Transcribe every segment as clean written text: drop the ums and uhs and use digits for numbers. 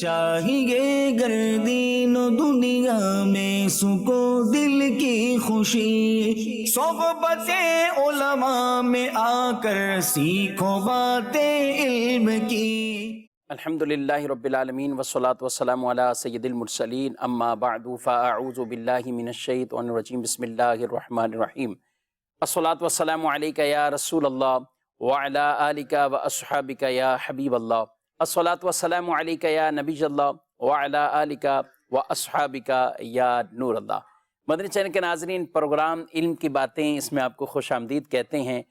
چاہیے گردین و دنیا میں سکو دل کی خوشی، صحبت علماء میں آ کر سیکھو باتیں علم کی۔ الحمدللہ رب العالمین والصلاة والسلام علی سید المرسلین، اما بعد فاعوذ باللہ من الشیطان الرجیم، بسم اللہ الرحمن الرحیم۔ الصلاة والسلام علیکہ یا رسول اللہ وعلی آلکہ واصحابکہ یا حبیب اللہ، الصلاة والسلام علیکہ یا نبی اللہ وعلی آلکہ واصحابکہ یا نور اللہ۔ مدنی چینل کے ناظرین، پروگرام علم کی باتیں، اس میں آپ کو خوش آمدید کہتے ہیں۔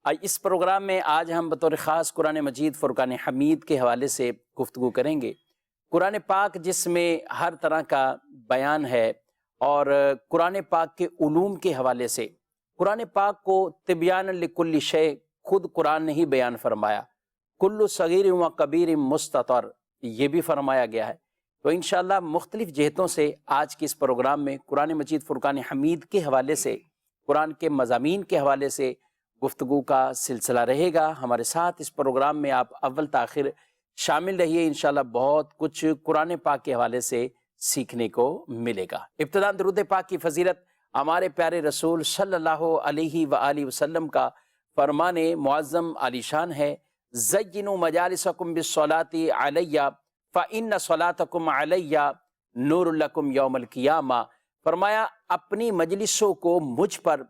اس پروگرام میں آج ہم بطور خاص قرآن مجید فرقان حمید کے حوالے سے گفتگو کریں گے۔ قرآن پاک جس میں ہر طرح کا بیان ہے، اور قرآن پاک کے علوم کے حوالے سے قرآن پاک کو تبیان لکل شیء خود قرآن نے ہی بیان فرمایا، کل صغیر و کبیر مستطر، یہ بھی فرمایا گیا ہے۔ تو انشاءاللہ مختلف جہتوں سے آج کے اس پروگرام میں قرآن مجید فرقان حمید کے حوالے سے، قرآن کے مضامین کے حوالے سے گفتگو کا سلسلہ رہے گا۔ ہمارے ساتھ اس پروگرام میں آپ اول تاخیر شامل رہیے، انشاءاللہ بہت کچھ قرآن پاک کے حوالے سے سیکھنے کو ملے گا۔ ابتداء درود پاک کی فضیلت ہمارے پیارے رسول صلی اللہ علیہ وآلہ وسلم کا فرمان معظم عالی شان ہے، زینوا مجالسکم بالصلاۃ علی فإن صلاتکم علی نور لکم یوم القیامہ۔ فرمایا اپنی مجلسوں کو مجھ پر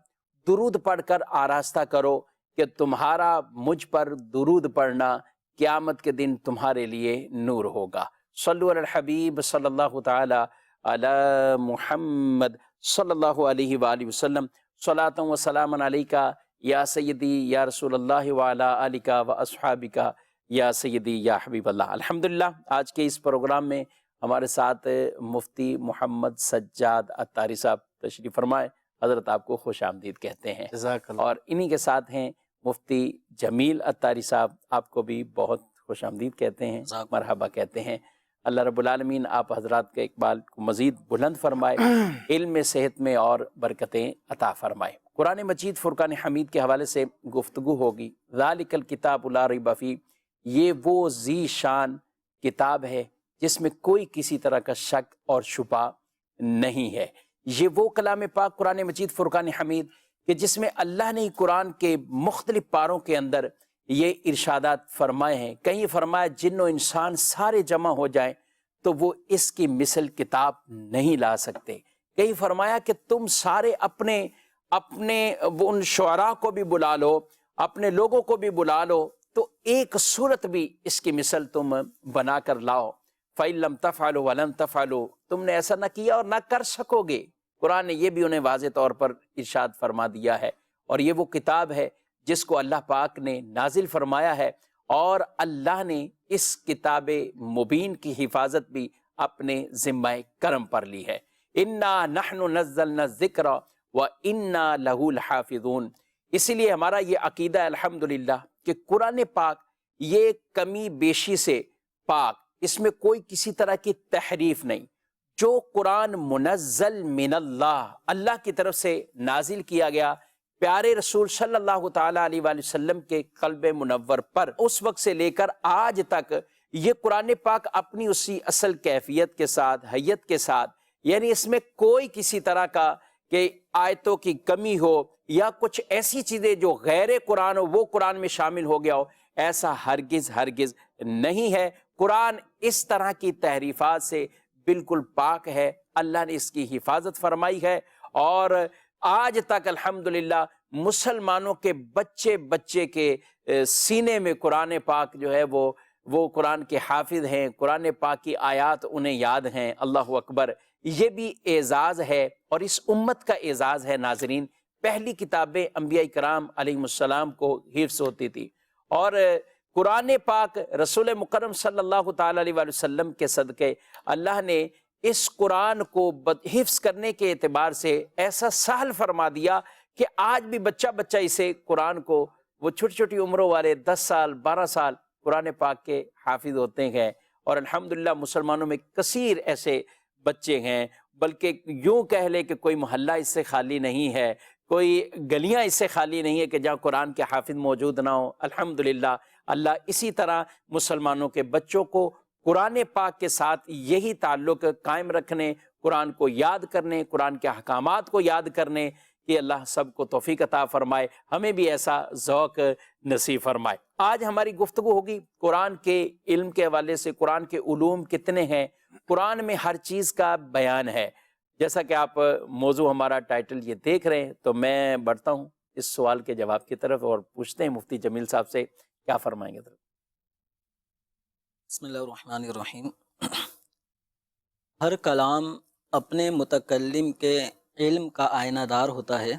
درود پڑھ کر آراستہ کرو کہ تمہارا مجھ پر درود پڑھنا قیامت کے دن تمہارے لیے نور ہوگا۔ صلو علی الحبیب صلی اللہ تعالی علی محمد صلی اللہ علیہ وآلہ وسلم، صلاۃ و سلام علیکہ یا سیدی یا رسول اللہ وعلی آلکہ و اصحابکہ یا سیدی یا حبیب اللہ۔ الحمدللہ آج کے اس پروگرام میں ہمارے ساتھ مفتی محمد سجاد عطاری صاحب تشریف فرمائے، حضرت آپ کو خوش آمدید کہتے ہیں۔ جزاک اللہ۔ اور انہی کے ساتھ ہیں مفتی جمیل عطاری صاحب، آپ کو بھی بہت خوش آمدید کہتے ہیں، مرحبا کہتے ہیں۔ اللہ رب العالمین آپ حضرات کے اقبال کو مزید بلند فرمائے، علم میں، صحت میں اور برکتیں عطا فرمائے۔ قرآن مجید فرقان حمید کے حوالے سے گفتگو ہوگی۔ ذالک الکتاب لا ریب فیہ، یہ وہ ذی شان کتاب ہے جس میں کوئی کسی طرح کا شک اور شبہ نہیں ہے۔ یہ وہ کلام پاک قرآن مجید فرقان حمید کہ جس میں اللہ نے قرآن کے مختلف پاروں کے اندر یہ ارشادات فرمائے ہیں۔ کہیں فرمایا جن و انسان سارے جمع ہو جائیں تو وہ اس کی مثل کتاب نہیں لا سکتے۔ کہیں فرمایا کہ تم سارے اپنے ان شعراء کو بھی بلا لو، اپنے لوگوں کو بھی بلا لو، تو ایک صورت بھی اس کی مثل تم بنا کر لاؤ۔ فَإِن لَمْ تَفْعَلُوا وَلَن تَفْعَلُوا، تم نے ایسا نہ کیا اور نہ کر سکو گے۔ قرآن نے یہ بھی انہیں واضح طور پر ارشاد فرما دیا ہے، اور یہ وہ کتاب ہے جس کو اللہ پاک نے نازل فرمایا ہے، اور اللہ نے اس کتاب مبین کی حفاظت بھی اپنے ذمہ کرم پر لی ہے۔ اِنَّا نَحْنُ نَزَّلْنَا الذِّكْرَ وَإِنَّا لَهُ لَحَافِظُونَ۔ اسی لیے ہمارا یہ عقیدہ ہے الحمدللہ کہ قرآن پاک یہ کمی بیشی سے پاک، اس میں کوئی کسی طرح کی تحریف نہیں۔ جو قرآن منزل من اللہ، اللہ کی طرف سے نازل کیا گیا پیارے رسول صلی اللہ تعالیٰ علیہ وآلہ وسلم کے قلب منور پر، اس وقت سے لے کر آج تک یہ قرآن پاک اپنی اسی اصل کیفیت کے ساتھ، حیت کے ساتھ، یعنی اس میں کوئی کسی طرح کا کہ آیتوں کی کمی ہو یا کچھ ایسی چیزیں جو غیر قرآن ہو وہ قرآن میں شامل ہو گیا ہو، ایسا ہرگز نہیں ہے۔ قرآن اس طرح کی تحریفات سے بالکل پاک ہے، اللہ نے اس کی حفاظت فرمائی ہے، اور آج تک الحمدللہ مسلمانوں کے بچے کے سینے میں قرآن پاک جو ہے وہ قرآن کے حافظ ہیں، قرآن پاک کی آیات انہیں یاد ہیں۔ اللہ اکبر، یہ بھی اعزاز ہے اور اس امت کا اعزاز ہے۔ ناظرین، پہلی کتابیں انبیاء کرام علیہ السلام کو حفظ ہوتی تھی، اور قرآن پاک رسول مکرم صلی اللہ تعالیٰ علیہ وسلم کے صدقے اللہ نے اس قرآن کو حفظ کرنے کے اعتبار سے ایسا سہل فرما دیا کہ آج بھی بچہ اسے قرآن کو، وہ چھوٹی چھوٹی عمروں والے 10 سال 12 سال قرآن پاک کے حافظ ہوتے ہیں، اور الحمدللہ مسلمانوں میں کثیر ایسے بچے ہیں، بلکہ یوں کہہ لے کہ کوئی محلہ اس سے خالی نہیں ہے، کوئی گلیاں اس سے خالی نہیں ہے کہ جہاں قرآن کے حافظ موجود نہ ہوں۔ الحمدللہ اللہ اسی طرح مسلمانوں کے بچوں کو قرآن پاک کے ساتھ یہی تعلق قائم رکھنے، قرآن کو یاد کرنے، قرآن کے احکامات کو یاد کرنے کہ اللہ سب کو توفیق عطا فرمائے، ہمیں بھی ایسا ذوق نصیب فرمائے۔ آج ہماری گفتگو ہوگی قرآن کے علم کے حوالے سے، قرآن کے علوم کتنے ہیں، قرآن میں ہر چیز کا بیان ہے۔ جیسا کہ آپ موضوع ہمارا ٹائٹل یہ دیکھ رہے ہیں، تو میں بڑھتا ہوں اس سوال کے جواب کی طرف اور پوچھتے ہیں مفتی جمیل صاحب سے، کیا فرمائیں گے؟ بسم اللہ الرحمن الرحیم۔ ہر کلام اپنے متکلم کے علم کا آئینہ دار ہوتا ہے،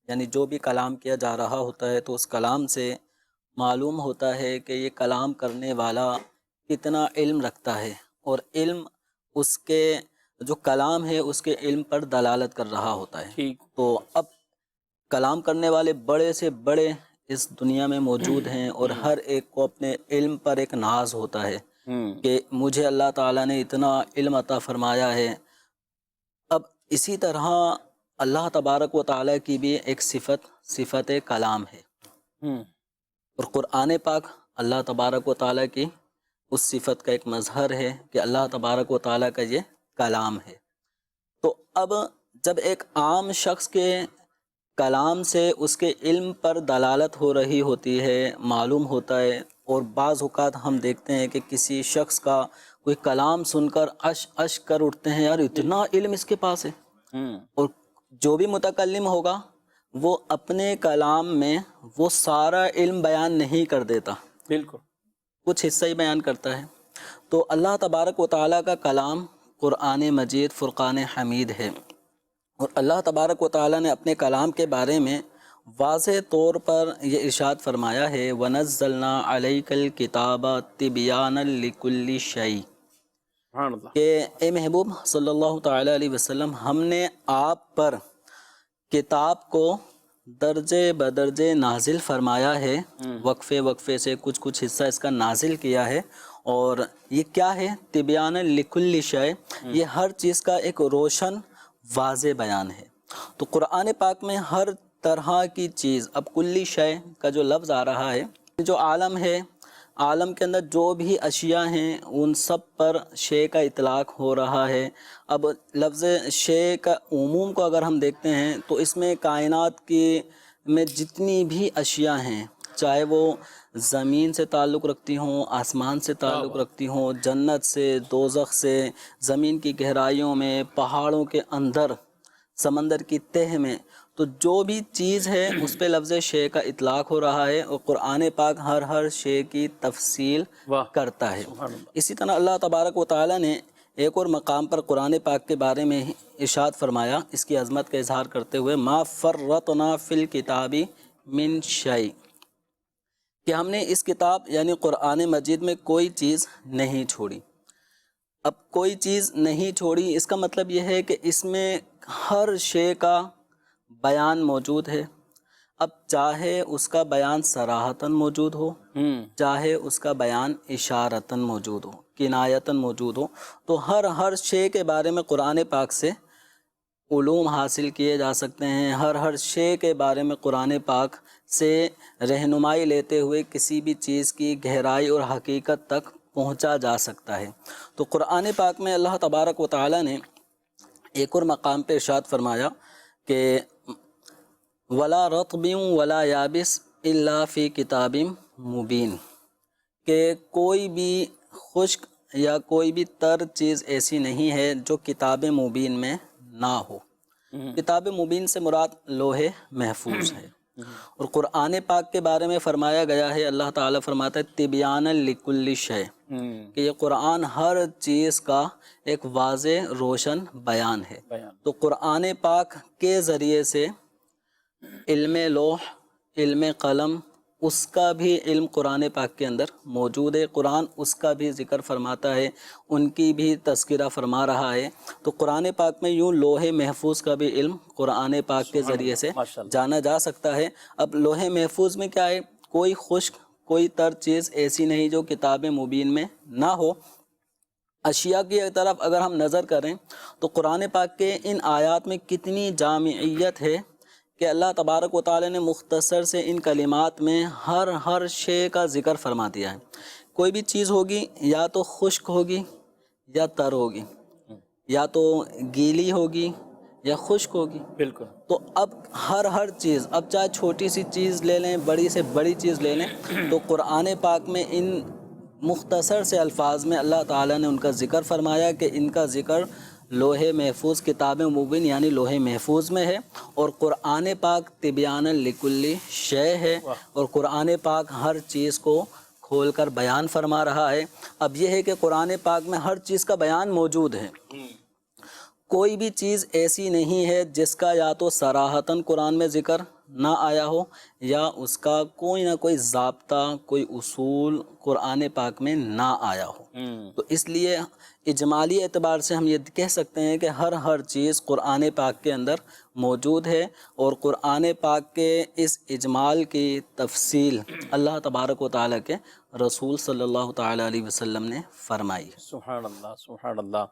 یعنی جو بھی کلام کیا جا رہا ہوتا ہے تو اس کلام سے معلوم ہوتا ہے کہ یہ کلام کرنے والا کتنا علم رکھتا ہے، اور علم اس کے جو کلام ہے اس کے علم پر دلالت کر رہا ہوتا ہے۔ ٹھیک۔ تو اب کلام کرنے والے بڑے سے بڑے اس دنیا میں موجود ہیں، اور ہر ایک کو اپنے علم پر ایک ناز ہوتا ہے کہ مجھے اللہ تعالیٰ نے اتنا علم عطا فرمایا ہے۔ اب اسی طرح اللہ تبارک و تعالیٰ کی بھی ایک صفت کلام ہے، اور قرآن پاک اللہ تبارک و تعالیٰ کی اس صفت کا ایک مظہر ہے کہ اللہ تبارک و تعالیٰ کا یہ کلام ہے۔ تو اب جب ایک عام شخص کے کلام سے اس کے علم پر دلالت ہو رہی ہوتی ہے، معلوم ہوتا ہے، اور بعض اوقات ہم دیکھتے ہیں کہ کسی شخص کا کوئی کلام سن کر اش کر اٹھتے ہیں، یار اتنا علم اس کے پاس ہے۔ اور جو بھی متکلم ہوگا وہ اپنے کلام میں وہ سارا علم بیان نہیں کر دیتا، بالکل کچھ حصہ ہی بیان کرتا ہے۔ تو اللہ تبارک و تعالیٰ کا کلام قرآن مجید فرقان حمید ہے، اور اللہ تبارک و تعالیٰ نے اپنے کلام کے بارے میں واضح طور پر یہ ارشاد فرمایا ہے، وَنَزَّلْنَا عَلَيْكَ الْكِتَابَ تِبْيَانًا لِكُلِّ شَيْءٍ، کہ اے محبوب صلی اللہ تعالیٰ علیہ وسلم، ہم نے آپ پر کتاب کو درجے بدرجے نازل فرمایا ہے، وقفے وقفے سے کچھ حصہ اس کا نازل کیا ہے۔ اور یہ کیا ہے؟ تبیان لکل شے، یہ ہر چیز کا ایک روشن واضح بیان ہے۔ تو قرآن پاک میں ہر طرح کی چیز، اب کلی شے کا جو لفظ آ رہا ہے، جو عالم ہے، عالم کے اندر جو بھی اشیاء ہیں ان سب پر شے کا اطلاق ہو رہا ہے۔ اب لفظ شے کا عموم کو اگر ہم دیکھتے ہیں تو اس میں کائنات کی میں جتنی بھی اشیاء ہیں، چاہے وہ زمین سے تعلق رکھتی ہوں، آسمان سے تعلق رکھتی ہوں، جنت سے، دوزخ سے، زمین کی گہرائیوں میں، پہاڑوں کے اندر، سمندر کی تہہ میں، تو جو بھی چیز ہے اس پہ لفظ شے کا اطلاق ہو رہا ہے، اور قرآن پاک ہر شے کی تفصیل کرتا ہے۔ اسی طرح اللہ تبارک و تعالیٰ نے ایک اور مقام پر قرآن پاک کے بارے میں ارشاد فرمایا، اس کی عظمت کا اظہار کرتے ہوئے، ما فرطنا فی الکتاب من شیء، کہ ہم نے اس کتاب یعنی قرآن مجید میں کوئی چیز نہیں چھوڑی۔ اب کوئی چیز نہیں چھوڑی، اس کا مطلب یہ ہے کہ اس میں ہر شے کا بیان موجود ہے۔ اب چاہے اس کا بیان صراحتاً موجود ہو، چاہے اس کا بیان اشارتاً موجود ہو، کنایتاً موجود ہو، تو ہر شے کے بارے میں قرآن پاک سے علوم حاصل کیے جا سکتے ہیں۔ ہر شے کے بارے میں قرآن پاک سے رہنمائی لیتے ہوئے کسی بھی چیز کی گہرائی اور حقیقت تک پہنچا جا سکتا ہے۔ تو قرآن پاک میں اللہ تبارک و تعالیٰ نے ایک اور مقام پہ ارشاد فرمایا کہ وَلَا رَطْبٍ وَلَا يَابِسٍ إِلَّا فِي كِتَابٍ مُبِينٍ، کہ کوئی بھی خشک یا کوئی بھی تر چیز ایسی نہیں ہے جو کتاب مبین میں نہ ہو۔ کتاب مبین سے مراد لوح محفوظ ہے۔ اور قرآن پاک کے بارے میں فرمایا گیا ہے، اللہ تعالیٰ فرماتا ہے تبیان لکل شے، کہ یہ قرآن ہر چیز کا ایک واضح روشن بیان ہے۔ تو قرآن پاک کے ذریعے سے علم لوح، علم قلم، اس کا بھی علم قرآن پاک کے اندر موجود ہے۔ قرآن اس کا بھی ذکر فرماتا ہے، ان کی بھی تذکرہ فرما رہا ہے۔ تو قرآن پاک میں یوں لوح محفوظ کا بھی علم قرآن پاک کے ذریعے سے جانا جا سکتا ہے۔ اب لوح محفوظ میں کیا ہے؟ کوئی خشک، کوئی تر چیز ایسی نہیں جو کتاب مبین میں نہ ہو۔ اشیاء کی طرف اگر ہم نظر کریں تو قرآن پاک کے ان آیات میں کتنی جامعیت ہے کہ اللہ تبارک و تعالی نے مختصر سے ان کلمات میں ہر شے کا ذکر فرما دیا ہے۔ کوئی بھی چیز ہوگی یا تو خشک ہوگی یا تر ہوگی، یا تو گیلی ہوگی یا خشک ہوگی۔ بالکل۔ تو اب ہر چیز، اب چاہے چھوٹی سی چیز لے لیں، بڑی سے بڑی چیز لے لیں، تو قرآن پاک میں ان مختصر سے الفاظ میں اللہ تعالیٰ نے ان کا ذکر فرمایا کہ ان کا ذکر لوح محفوظ، کتاب مبین یعنی لوح محفوظ میں ہے، اور قرآن پاک تبیان لکل شے ہے، اور قرآن پاک ہر چیز کو کھول کر بیان فرما رہا ہے۔ اب یہ ہے کہ قرآن پاک میں ہر چیز کا بیان موجود ہے، کوئی بھی چیز ایسی نہیں ہے جس کا یا تو صراحتاً قرآن میں ذکر نہ آیا ہو، یا اس کا کوئی نہ کوئی ضابطہ، کوئی اصول قرآن پاک میں نہ آیا ہو۔ تو اس لیے اجمالی اعتبار سے ہم یہ کہہ سکتے ہیں کہ ہر چیز قرآن پاک کے اندر موجود ہے، اور قرآن پاک کے اس اجمال کی تفصیل اللہ تبارک و تعالیٰ کے رسول صلی اللہ تعالیٰ علیہ وسلم نے فرمائی ہے۔ سبحان اللہ، سبحان اللہ۔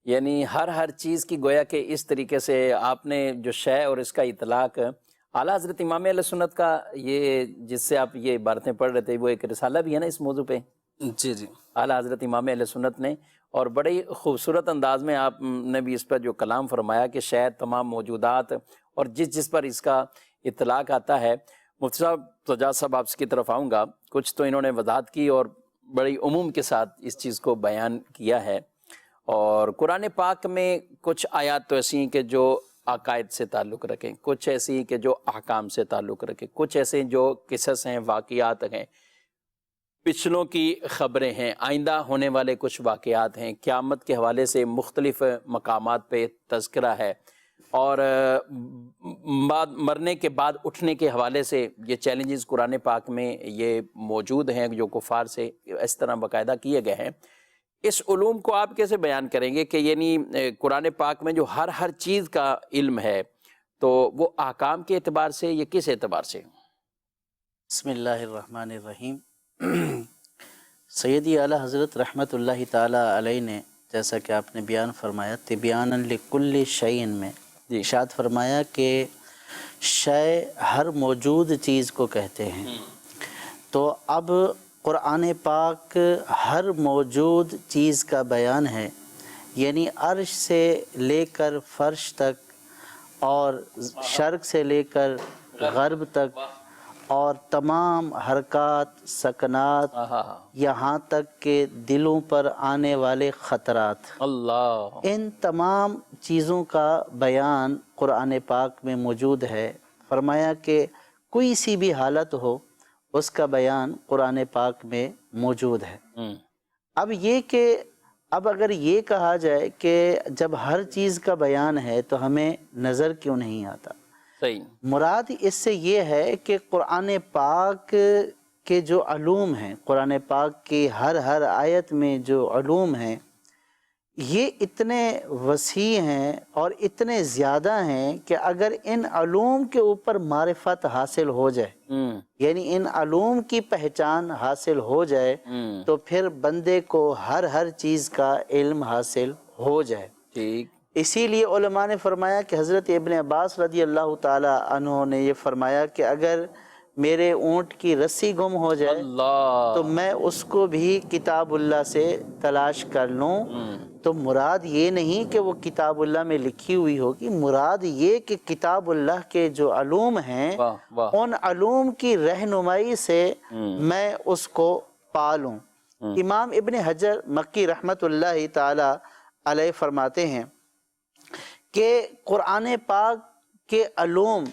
یعنی ہر چیز کی گویا کہ اس طریقے سے آپ نے جو شے اور اس کا اطلاق اعلیٰ حضرت امام اہل سنت کا، یہ جس سے آپ یہ عبارتیں پڑھ رہے تھے، وہ ایک رسالہ بھی ہے نا اس موضوع پہ، جی جی، اعلیٰ حضرت امام اہل سنت نے، اور بڑے ہی خوبصورت انداز میں آپ نے بھی اس پر جو کلام فرمایا کہ شاید تمام موجودات اور جس پر اس کا اطلاق آتا ہے۔ مفتی صاحب، سجاد صاحب آپ کی طرف آؤں گا، کچھ تو انہوں نے وضاحت کی اور بڑی عموم کے ساتھ اس چیز کو بیان کیا ہے، اور قرآن پاک میں کچھ آیات تو ایسی ہیں کہ جو عقائد سے تعلق رکھیں، کچھ ایسی ہیں کہ جو احکام سے تعلق رکھیں، کچھ ایسے جو قصص ہیں، واقعات ہیں، پچھلوں کی خبریں ہیں، آئندہ ہونے والے کچھ واقعات ہیں، قیامت کے حوالے سے مختلف مقامات پہ تذکرہ ہے، اور مرنے کے بعد اٹھنے کے حوالے سے یہ چیلنجز قرآن پاک میں یہ موجود ہیں جو کفار سے اس طرح باقاعدہ کیے گئے ہیں۔ اس علوم کو آپ کیسے بیان کریں گے کہ یعنی قرآن پاک میں جو ہر چیز کا علم ہے، تو وہ احکام کے اعتبار سے یا کس اعتبار سے؟ بسم اللہ الرحمن الرحیم۔ سیدی اعلیٰ حضرت رحمۃ اللہ تعالیٰ علیہ نے جیسا کہ آپ نے بیان فرمایا تبیانا لکل شیء میں ارشاد فرمایا کہ شے ہر موجود چیز کو کہتے ہیں۔ تو اب قرآن پاک ہر موجود چیز کا بیان ہے، یعنی عرش سے لے کر فرش تک، اور شرق سے لے کر غرب تک، اور تمام حرکات سکنات، یہاں تک کہ دلوں پر آنے والے خطرات، اللہ، ان تمام چیزوں کا بیان قرآن پاک میں موجود ہے۔ فرمایا کہ کوئی سی بھی حالت ہو اس کا بیان قرآن پاک میں موجود ہے۔ اب یہ کہ اب اگر یہ کہا جائے کہ جب ہر چیز کا بیان ہے تو ہمیں نظر کیوں نہیں آتا؟ صحیح۔ مراد اس سے یہ ہے کہ قرآن پاک کے جو علوم ہیں، قرآن پاک کی ہر آیت میں جو علوم ہیں، یہ اتنے وسیع ہیں اور اتنے زیادہ ہیں کہ اگر ان علوم کے اوپر معرفت حاصل ہو جائے، یعنی ان علوم کی پہچان حاصل ہو جائے، تو پھر بندے کو ہر چیز کا علم حاصل ہو جائے۔ ٹھیک۔ اسی لیے علماء نے فرمایا کہ حضرت ابن عباس رضی اللہ تعالی عنہ نے یہ فرمایا کہ اگر میرے اونٹ کی رسی گم ہو جائے تو میں اس کو بھی کتاب اللہ سے تلاش کر لوں۔ تو مراد یہ نہیں کہ وہ کتاب اللہ میں لکھی ہوئی ہوگی، مراد یہ کہ کتاب اللہ کے جو علوم ہیں ان علوم کی رہنمائی سے میں اس کو پالوں۔ امام ابن حجر مکی رحمت اللہ تعالی علیہ فرماتے ہیں کہ قرآن پاک کے علوم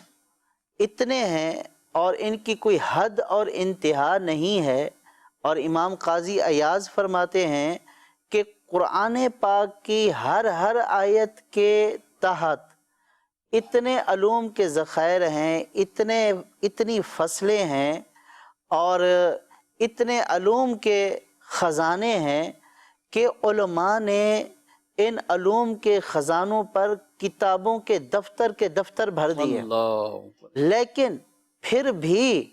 اتنے ہیں اور ان کی کوئی حد اور انتہا نہیں ہے، اور امام قاضی ایاز فرماتے ہیں کہ قرآن پاک کی ہر آیت کے تحت اتنے علوم کے ذخائر ہیں، اتنی فصلیں ہیں، اور اتنے علوم کے خزانے ہیں کہ علماء نے ان علوم کے خزانوں پر کتابوں کے دفتر بھر دیے، لیکن پھر بھی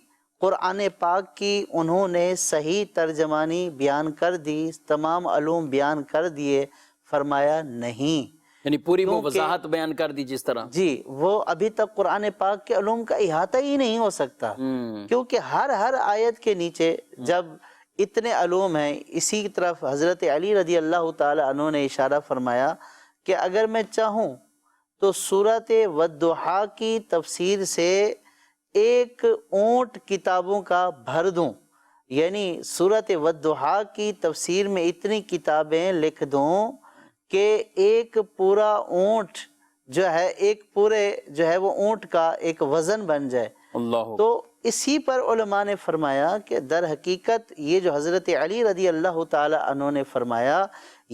قرآن پاک کی انہوں نے صحیح ترجمانی بیان کر دی، تمام علوم بیان کر دیے۔ فرمایا نہیں، یعنی پوری وہ وضاحت بیان کر دی جس طرح، جی وہ ابھی تک قرآن پاک کے علوم کا احاطہ ہی نہیں ہو سکتا، کیونکہ ہر آیت کے نیچے جب اتنے علوم ہیں۔ اسی کی طرف حضرت علی رضی اللہ تعالی عنہ نے اشارہ فرمایا کہ اگر میں چاہوں تو سورۃ والضحیٰ کی تفسیر سے ایک اونٹ کتابوں کا بھر دوں، یعنی سورۃ والضحیٰ کی تفسیر میں اتنی کتابیں لکھ دوں کہ ایک پورا اونٹ جو ہے، ایک پورے جو ہے وہ اونٹ کا ایک وزن بن جائے۔ اللہ تو اسی پر علماء نے فرمایا کہ در حقیقت یہ جو حضرت علی رضی اللہ تعالی عنہ نے فرمایا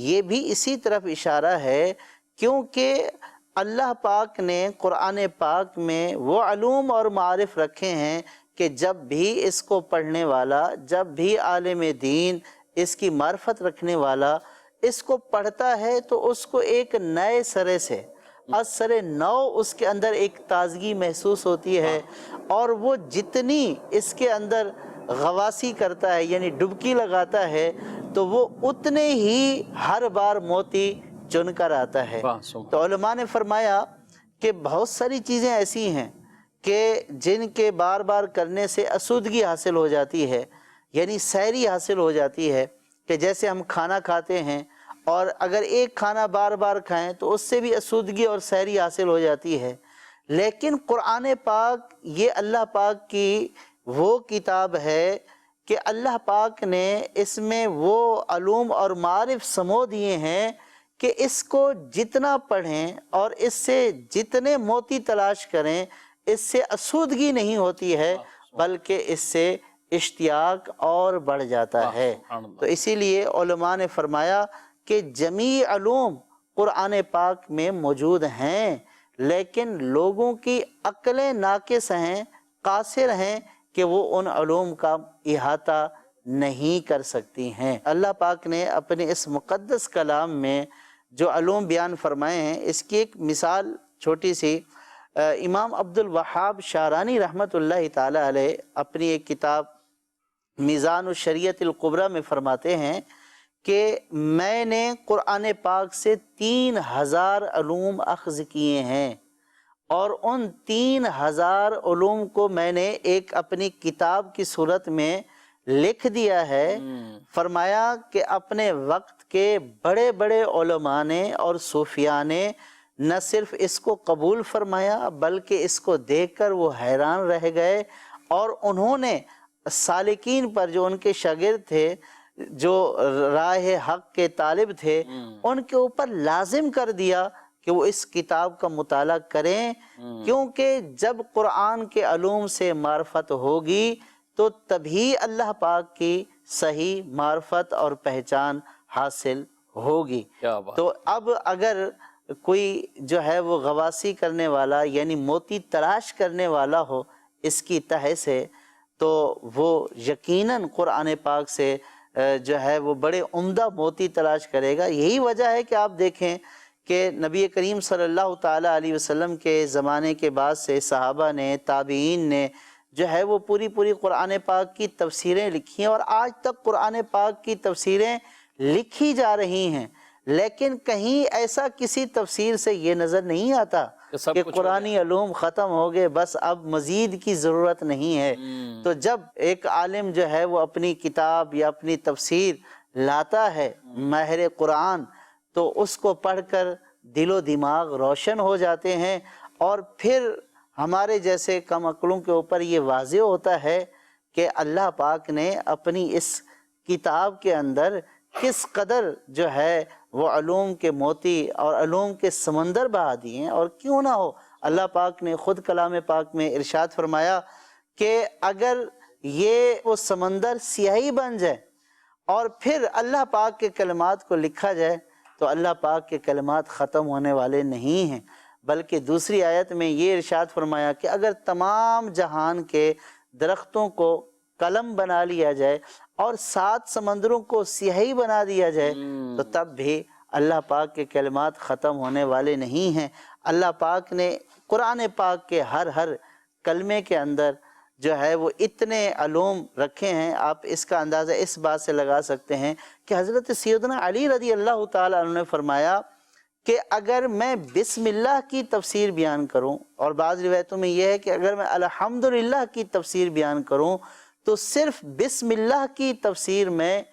یہ بھی اسی طرف اشارہ ہے، کیونکہ اللہ پاک نے قرآن پاک میں وہ علوم اور معارف رکھے ہیں کہ جب بھی اس کو پڑھنے والا، جب بھی عالم دین اس کی معرفت رکھنے والا اس کو پڑھتا ہے تو اس کو ایک نئے سرے سے، از سر نو اس کے اندر ایک تازگی محسوس ہوتی ہے، اور وہ جتنی اس کے اندر غواصی کرتا ہے یعنی ڈبکی لگاتا ہے تو وہ اتنے ہی ہر بار موتی چن کر آتا ہے۔ تو علماء نے فرمایا کہ بہت ساری چیزیں ایسی ہیں کہ جن کے بار بار کرنے سے اسودگی حاصل ہو جاتی ہے، یعنی سیری حاصل ہو جاتی ہے، کہ جیسے ہم کھانا کھاتے ہیں اور اگر ایک کھانا بار بار کھائیں تو اس سے بھی اسودگی اور سیری حاصل ہو جاتی ہے۔ لیکن قرآن پاک یہ اللہ پاک کی وہ کتاب ہے کہ اللہ پاک نے اس میں وہ علوم اور معارف سمو دیے ہیں کہ اس کو جتنا پڑھیں اور اس سے جتنے موتی تلاش کریں اس سے اسودگی نہیں ہوتی ہے، بلکہ اس سے اشتیاق اور بڑھ جاتا ہے۔ تو اسی لیے علماء نے فرمایا کہ جمیع علوم قرآن پاک میں موجود ہیں، لیکن لوگوں کی عقلیں ناقص ہیں، قاصر ہیں کہ وہ ان علوم کا احاطہ نہیں کر سکتی ہیں۔ اللہ پاک نے اپنے اس مقدس کلام میں جو علوم بیان فرمائے ہیں، اس کی ایک مثال چھوٹی سی امام عبد الوہاب شعرانی رحمۃ اللہ تعالی علیہ اپنی ایک کتاب میزان الشریعت الکبریٰ میں فرماتے ہیں کہ میں نے قرآن پاک سے 3000 علوم اخذ کیے ہیں، اور ان 3000 علوم کو میں نے ایک اپنی کتاب کی صورت میں لکھ دیا ہے۔ فرمایا کہ اپنے وقت کے بڑے بڑے علماء نے اور صوفیاء نے نہ صرف اس کو قبول فرمایا بلکہ اس کو دیکھ کر وہ حیران رہ گئے، اور انہوں نے سالکین پر جو ان کے شاگرد تھے، جو راہ حق کے طالب تھے، ان کے اوپر لازم کر دیا کہ وہ اس کتاب کا مطالعہ کریں، کیونکہ جب قرآن کے علوم سے معرفت ہوگی تو تبھی اللہ پاک کی صحیح معرفت اور پہچان حاصل ہوگی۔ تو اب اگر کوئی جو ہے وہ غواصی کرنے والا یعنی موتی تلاش کرنے والا ہو اس کی تہہ سے، تو وہ یقیناً قرآن پاک سے جو ہے وہ بڑے عمدہ موتی تلاش کرے گا۔ یہی وجہ ہے کہ آپ دیکھیں کہ نبی کریم صلی اللہ تعالیٰ علیہ وسلم کے زمانے کے بعد سے صحابہ نے، تابعین نے جو ہے وہ پوری قرآن پاک کی تفسیریں لکھی ہیں، اور آج تک قرآن پاک کی تفسیریں لکھی جا رہی ہیں، لیکن کہیں ایسا کسی تفسیر سے یہ نظر نہیں آتا کہ قرآنی علوم ختم ہو گئے، بس اب مزید کی ضرورت نہیں ہے۔ تو جب ایک عالم جو ہے وہ اپنی کتاب یا اپنی تفسیر لاتا ہے ماہر قرآن، تو اس کو پڑھ کر دل و دماغ روشن ہو جاتے ہیں، اور پھر ہمارے جیسے کم عقلوں کے اوپر یہ واضح ہوتا ہے کہ اللہ پاک نے اپنی اس کتاب کے اندر کس قدر جو ہے وہ علوم کے موتی اور علوم کے سمندر بہا دیے ہیں۔ اور کیوں نہ ہو، اللہ پاک نے خود کلام پاک میں ارشاد فرمایا کہ اگر یہ وہ سمندر سیاہی بن جائے اور پھر اللہ پاک کے کلمات کو لکھا جائے تو اللہ پاک کے کلمات ختم ہونے والے نہیں ہیں، بلکہ دوسری آیت میں یہ ارشاد فرمایا کہ اگر تمام جہان کے درختوں کو قلم بنا لیا جائے اور 7 سمندروں کو سیاہی بنا دیا جائے تو تب بھی اللہ پاک کے کلمات ختم ہونے والے نہیں ہیں۔ اللہ پاک نے قرآن پاک کے ہر کلمے کے اندر جو ہے وہ اتنے علوم رکھے ہیں۔ آپ اس کا اندازہ اس بات سے لگا سکتے ہیں کہ حضرت سیدنا علی رضی اللہ تعالیٰ عنہ نے فرمایا کہ اگر میں بسم اللہ کی تفسیر بیان کروں، اور بعض روایتوں میں یہ ہے کہ اگر میں الحمدللہ کی تفسیر بیان کروں، تو صرف بسم اللہ کی تفسیر میں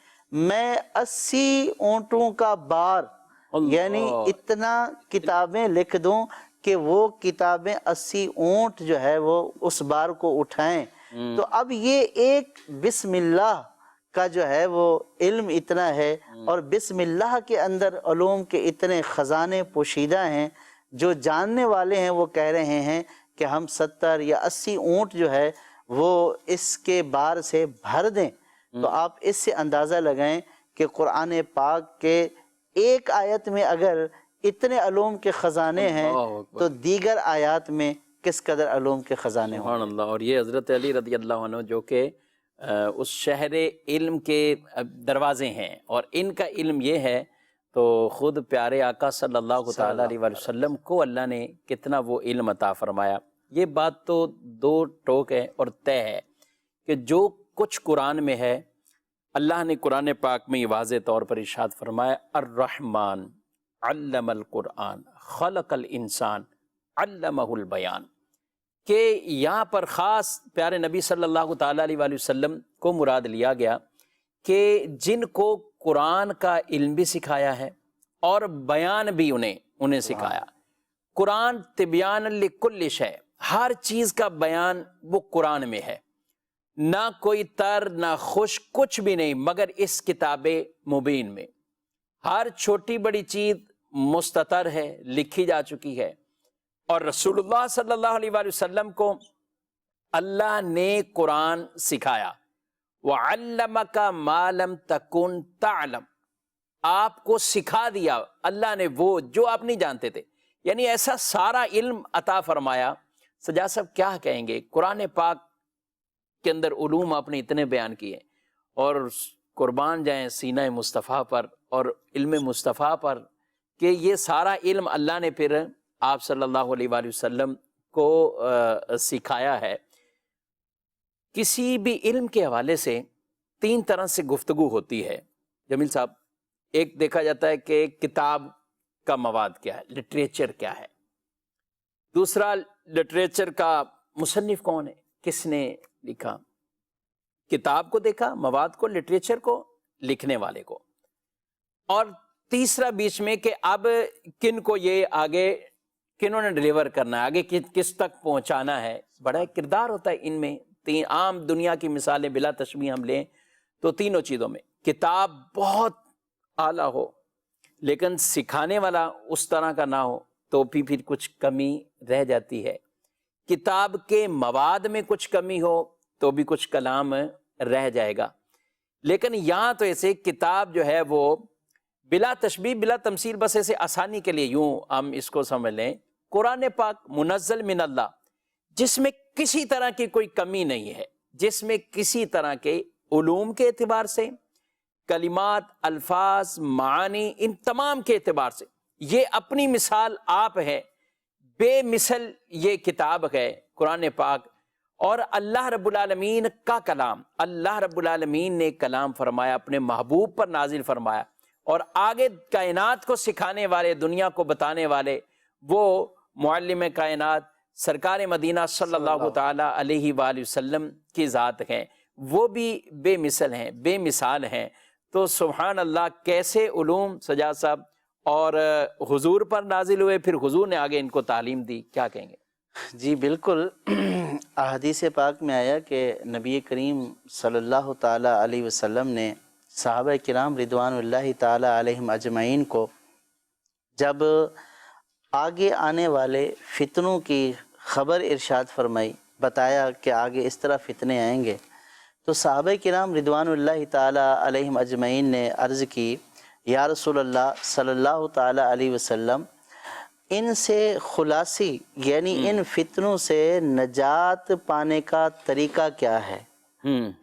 80 اونٹوں کا بار یعنی اتنا کتابیں لکھ دوں کہ وہ کتابیں 80 اونٹ جو ہے وہ اس بار کو اٹھائیں. تو اب یہ ایک بسم اللہ کا جو ہے وہ علم اتنا ہے، اور بسم اللہ کے اندر علوم کے اتنے خزانے پوشیدہ ہیں. جو جاننے والے ہیں وہ کہہ رہے ہیں کہ ہم 70 یا 80 اونٹ جو ہے وہ اس کے بار سے بھر دیں. تو آپ اس سے اندازہ لگائیں کہ قرآن پاک کے ایک آیت میں اگر اتنے علوم کے خزانے ہیں تو دیگر آیات میں کس قدر علوم کے خزانے ہوں. سبحان اللہ. اور یہ حضرت علی رضی اللہ عنہ جو کہ اس شہر علم کے دروازے ہیں، اور ان کا علم یہ ہے تو خود پیارے آقا صلی اللہ تعالیٰ علیہ وسلم کو اللہ نے کتنا وہ علم عطا فرمایا. یہ بات تو دو ٹوک ہے اور طے ہے کہ جو کچھ قرآن میں ہے، اللہ نے قرآن پاک میں یہ واضح طور پر ارشاد فرمایا الرحمن علم القرآن خلق الانسان علمہ البیان، کہ یہاں پر خاص پیارے نبی صلی اللہ تعالیٰ علیہ وآلہ وسلم کو مراد لیا گیا کہ جن کو قرآن کا علم بھی سکھایا ہے اور بیان بھی انہیں سکھایا. قرآن تبیان لکل شے، ہر چیز کا بیان وہ قرآن میں ہے، نہ کوئی تر نہ خوش، کچھ بھی نہیں مگر اس کتاب مبین میں. ہر چھوٹی بڑی چیز مستتر ہے، لکھی جا چکی ہے. اور رسول اللہ صلی اللہ علیہ وآلہ وسلم کو اللہ نے قرآن سکھایا. وَعَلَّمَكَ مَا لَمْ تَكُنْ تَعْلَمْ، آپ کو سکھا دیا اللہ نے وہ جو آپ نہیں جانتے تھے. یعنی ایسا سارا علم عطا فرمایا. سجاد صاحب کیا کہیں گے، قرآن پاک کے اندر علوم آپ نے اتنے بیان کیے، اور قربان جائیں سینہ مصطفیٰ پر اور علم مصطفیٰ پر کہ یہ سارا علم اللہ نے پھر آپ صلی اللہ علیہ وآلہ وسلم کو سکھایا ہے. کسی بھی علم کے حوالے سے 3 طرح سے گفتگو ہوتی ہے جمیل صاحب. ایک دیکھا جاتا ہے کہ کتاب کا مواد کیا ہے، لٹریچر کیا ہے. دوسرا لٹریچر کا مصنف کون ہے، کس نے لکھا. کتاب کو دیکھا، مواد کو، لٹریچر کو، لکھنے والے کو. اور تیسرا بیچ میں کہ اب کن کو یہ آگے کنہوں نے ڈیلیور کرنا ہے، آگے کس تک پہنچانا ہے. بڑا کردار ہوتا ہے ان میں. 3 عام دنیا کی مثالیں بلا تشبیہ ہم لیں تو تینوں چیزوں میں کتاب بہت اعلیٰ ہو لیکن سکھانے والا اس طرح کا نہ ہو تو پھر کچھ کمی رہ جاتی ہے. کتاب کے مواد میں کچھ کمی ہو تو بھی کچھ کلام رہ جائے گا. لیکن یہاں تو ایسے کتاب جو ہے وہ بلا تشبیہ بلا تمثیل، بس ایسے آسانی کے لیے یوں ہم اس کو سمجھ لیں، قرآن پاک منزل من اللہ، جس میں کسی طرح کی کوئی کمی نہیں ہے، جس میں کسی طرح کے علوم کے اعتبار سے، کلمات، الفاظ، معانی، ان تمام کے اعتبار سے یہ اپنی مثال آپ ہے، بے مثل یہ کتاب ہے قرآن پاک. اور اللہ رب العالمین کا کلام، اللہ رب العالمین نے کلام فرمایا، اپنے محبوب پر نازل فرمایا، اور آگے کائنات کو سکھانے والے، دنیا کو بتانے والے وہ معلم کائنات سرکار مدینہ صلی اللہ تعالی علیہ وآلہ وسلم کی ذات ہیں. وہ بھی بے مثل ہیں، بے مثال ہیں. تو سبحان اللہ کیسے علوم سجاد صاحب اور حضور پر نازل ہوئے، پھر حضور نے آگے ان کو تعلیم دی. کیا کہیں گے؟ جی بالکل. احادیث پاک میں آیا کہ نبی کریم صلی اللہ تعالی علیہ وسلم نے صحابہ کرام رضوان اللہ تعالی علیہم اجمعین کو جب آگے آنے والے فتنوں کی خبر ارشاد فرمائی، بتایا کہ آگے اس طرح فتنے آئیں گے، تو صحابہ کرام رضوان اللہ تعالی علیہم اجمعین نے عرض کی یا رسول اللہ صلی اللہ تعالی علیہ وسلم، ان سے خلاصی یعنی ان فتنوں سے نجات پانے کا طریقہ کیا ہے؟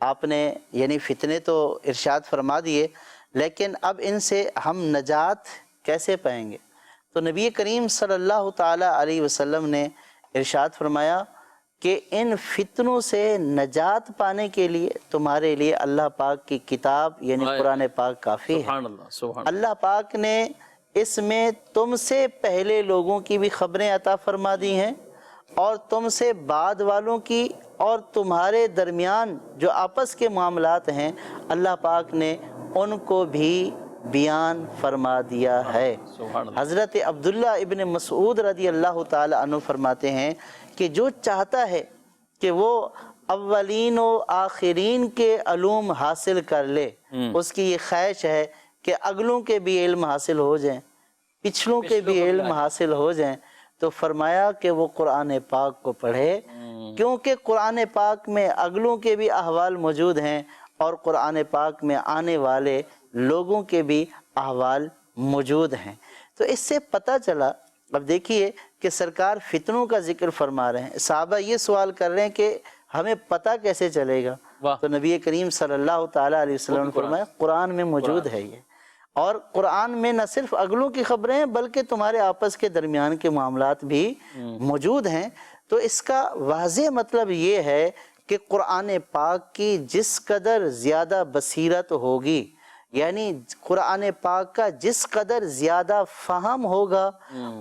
آپ نے یعنی فتنے تو ارشاد فرما دیے، لیکن اب ان سے ہم نجات کیسے پائیں گے؟ تو نبی کریم صلی اللہ تعالی علیہ وسلم نے ارشاد فرمایا کہ ان فتنوں سے نجات پانے کے لیے تمہارے لیے اللہ پاک کی کتاب یعنی قرآن پاک کافی ہے. اللہ پاک نے اس میں تم سے پہلے لوگوں کی بھی خبریں عطا فرما دی ہیں اور تم سے بعد والوں کی اور تمہارے درمیان جو آپس کے معاملات ہیں اللہ پاک نے ان کو بھی بیان فرما دیا ہے۔ حضرت عبداللہ ابن مسعود رضی اللہ تعالی عنہ فرماتے ہیں کہ جو چاہتا ہے کہ وہ اولین و آخرین کے علوم حاصل کر لے، اس کی یہ خواہش ہے کہ اگلوں کے بھی علم حاصل ہو جائیں، پچھلوں کے بھی علم حاصل ہو جائیں، تو فرمایا کہ وہ قرآن پاک کو پڑھے، کیونکہ قرآن پاک میں اگلوں کے بھی احوال موجود ہیں اور قرآن پاک میں آنے والے لوگوں کے بھی احوال موجود ہیں۔ تو اس سے پتہ چلا، اب دیکھیے کہ سرکار فتنوں کا ذکر فرما رہے ہیں، صحابہ یہ سوال کر رہے ہیں کہ ہمیں پتہ کیسے چلے گا؟ تو نبی کریم صلی اللہ تعالیٰ علیہ وسلم نے فرمایا قرآن میں موجود ہے یہ، اور قرآن میں نہ صرف اگلوں کی خبریں ہیں بلکہ تمہارے آپس کے درمیان کے معاملات بھی موجود ہیں۔ تو اس کا واضح مطلب یہ ہے کہ قرآن پاک کی جس قدر زیادہ بصیرت ہوگی، یعنی قرآن پاک کا جس قدر زیادہ فہم ہوگا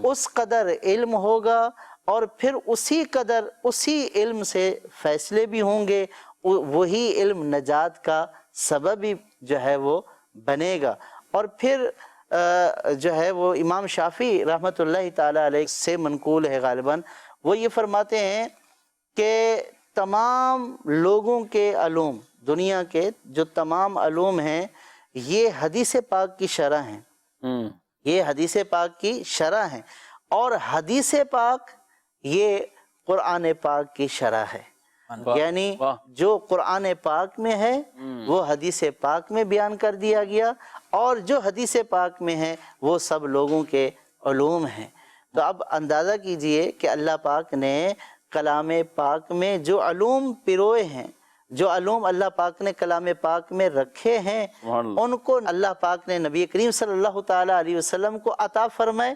اس قدر علم ہوگا، اور پھر اسی قدر اسی علم سے فیصلے بھی ہوں گے، وہی علم نجات کا سبب بھی جو ہے وہ بنے گا۔ اور پھر جو ہے وہ امام شافعی رحمۃ اللہ تعالی علیہ سے منقول ہے غالباً، وہ یہ فرماتے ہیں کہ تمام لوگوں کے علوم، دنیا کے جو تمام علوم ہیں، یہ حدیث پاک کی شرح ہیں، یہ حدیث پاک کی شرح ہیں، اور حدیث پاک یہ قرآن پاک کی شرح ہے۔ یعنی جو قرآن پاک میں ہے وہ حدیث پاک میں بیان کر دیا گیا، اور جو حدیث پاک میں ہے وہ سب لوگوں کے علوم ہیں۔ تو اب اندازہ کیجئے کہ اللہ پاک نے کلام پاک میں جو علوم پروئے ہیں، جو علوم اللہ پاک نے کلام پاک میں رکھے ہیں، ان کو اللہ پاک نے نبی کریم صلی اللہ تعالیٰ علیہ وسلم کو عطا فرمائے،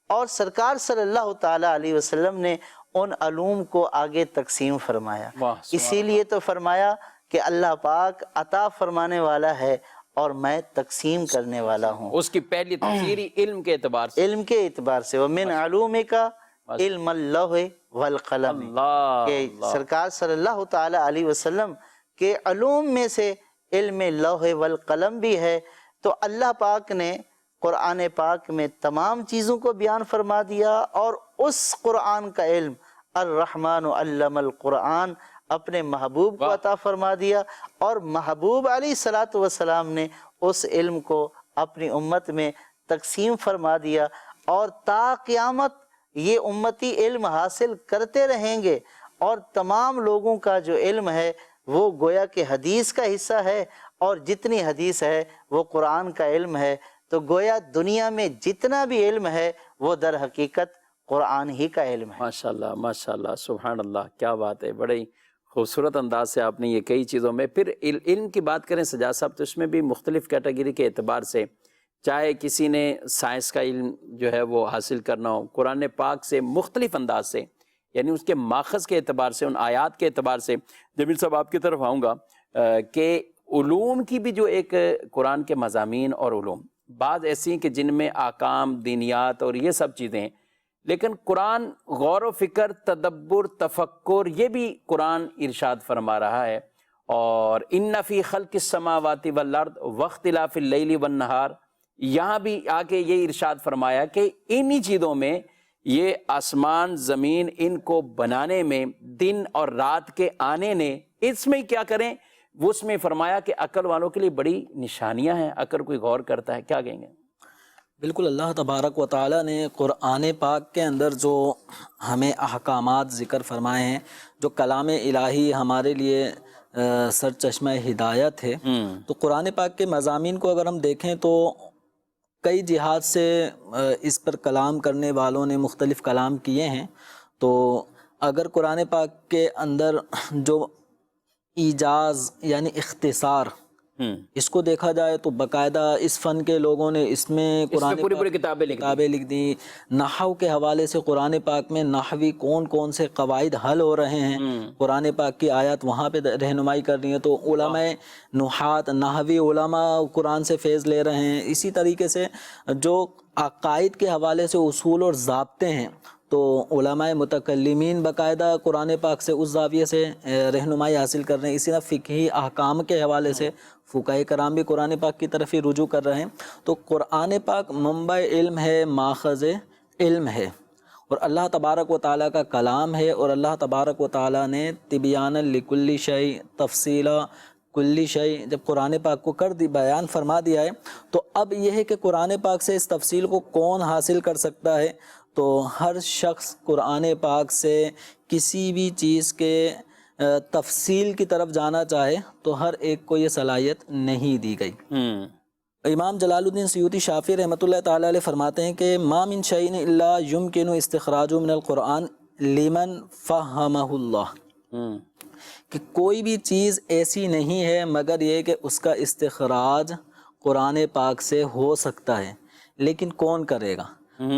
اور سرکار صلی اللہ تعالیٰ علیہ وسلم نے ان علوم کو آگے تقسیم فرمایا۔ اسی لیے تو فرمایا کہ اللہ پاک عطا فرمانے والا ہے اور میں تقسیم کرنے والا ہوں۔ اس کی پہلی تفسیری علم کے اعتبار سے، علم کے اعتبار سے، وَمِنْ عَلُومِكَ علم اللوح والقلم، کہ سرکار صلی اللہ تعالیٰ علیہ وسلم کے علوم میں سے علم لوح والقلم بھی ہے۔ تو اللہ پاک نے قرآن پاک میں تمام چیزوں کو بیان فرما دیا، اور اس قرآن کا علم الرحمن علم القرآن اپنے محبوب کو عطا فرما دیا، اور محبوب علیہ الصلاۃ والسلام نے اس علم کو اپنی امت میں تقسیم فرما دیا، اور تا قیامت یہ امتی علم حاصل کرتے رہیں گے، اور تمام لوگوں کا جو علم ہے وہ گویا کہ حدیث کا حصہ ہے، اور جتنی حدیث ہے وہ قرآن کا علم ہے۔ تو گویا دنیا میں جتنا بھی علم ہے وہ در حقیقت قرآن ہی کا علم ہے۔ ماشاءاللہ ماشاءاللہ، سبحان اللہ، کیا بات ہے، بڑے خوبصورت انداز سے آپ نے یہ کئی چیزوں میں۔ پھر علم کی بات کریں سجاد صاحب، تو اس میں بھی مختلف کیٹیگری کے اعتبار سے، چاہے کسی نے سائنس کا علم جو ہے وہ حاصل کرنا ہو، قرآن پاک سے مختلف انداز سے، یعنی اس کے ماخذ کے اعتبار سے، ان آیات کے اعتبار سے۔ جمیل صاحب آپ کی طرف آؤں گا کہ علوم کی بھی جو ایک قرآن کے مضامین اور علوم بعض ایسی ہیں کہ جن میں احکام، دینیات اور یہ سب چیزیں ہیں، لیکن قرآن غور و فکر، تدبر، تفکر، یہ بھی قرآن ارشاد فرما رہا ہے۔ اور ان فی خلق السماوات والارض واختلاف اللیل والنہار، یہاں بھی آگے یہ ارشاد فرمایا کہ انہی چیزوں میں، یہ آسمان زمین، ان کو بنانے میں، دن اور رات کے آنے نے، اس میں کیا کریں، وہ اس میں فرمایا کہ عقل والوں کے لیے بڑی نشانیاں ہیں، اگر کوئی غور کرتا ہے۔ کیا کہیں گے؟ بالکل، اللہ تبارک و تعالیٰ نے قرآن پاک کے اندر جو ہمیں احکامات ذکر فرمائے ہیں، جو کلام الہی ہمارے لیے سرچشمہ ہدایت ہے، تو قرآن پاک کے مضامین کو اگر ہم دیکھیں تو کئی جہات سے اس پر کلام کرنے والوں نے مختلف کلام کیے ہیں۔ تو اگر قرآن پاک کے اندر جو ایجاز یعنی اختصار، اس کو دیکھا جائے تو باقاعدہ اس فن کے لوگوں نے اس میں قرآن پوری کتابیں لکھ دی۔ نحو کے حوالے سے قرآن پاک میں نحوی کون کون سے قواعد حل ہو رہے ہیں، قرآن پاک کی آیات وہاں پہ رہنمائی کر رہی ہیں، تو علماء نحات، نحوی علماء قرآن سے فیض لے رہے ہیں۔ اسی طریقے سے جو عقائد کے حوالے سے اصول اور ضابطے ہیں تو علماء متکلمین باقاعدہ قرآن پاک سے اس زاویے سے رہنمائی حاصل کر رہے ہیں، اسی طرح فقہی احکام کے حوالے سے فقہاء کرام بھی قرآن پاک کی طرف ہی رجوع کر رہے ہیں۔ تو قرآن پاک منبع علم ہے، ماخذ علم ہے، اور اللہ تبارک و تعالیٰ کا کلام ہے، اور اللہ تبارک و تعالیٰ نے تبیان لکل شیء تفصیلا کلی شیء جب قرآن پاک کو بیان فرما دیا ہے، تو اب یہ ہے کہ قرآن پاک سے اس تفصیل کو کون حاصل کر سکتا ہے؟ تو ہر شخص قرآن پاک سے کسی بھی چیز کے تفصیل کی طرف جانا چاہے تو ہر ایک کو یہ صلاحیت نہیں دی گئی۔ امام جلال الدین سیوطی شافعی رحمۃ اللہ تعالی علیہ فرماتے ہیں کہ ما من شیء الا یمکن استخراجہ من القرآن لمن فہمہ اللہ، کہ کوئی بھی چیز ایسی نہیں ہے مگر یہ کہ اس کا استخراج قرآن پاک سے ہو سکتا ہے، لیکن کون کرے گا؟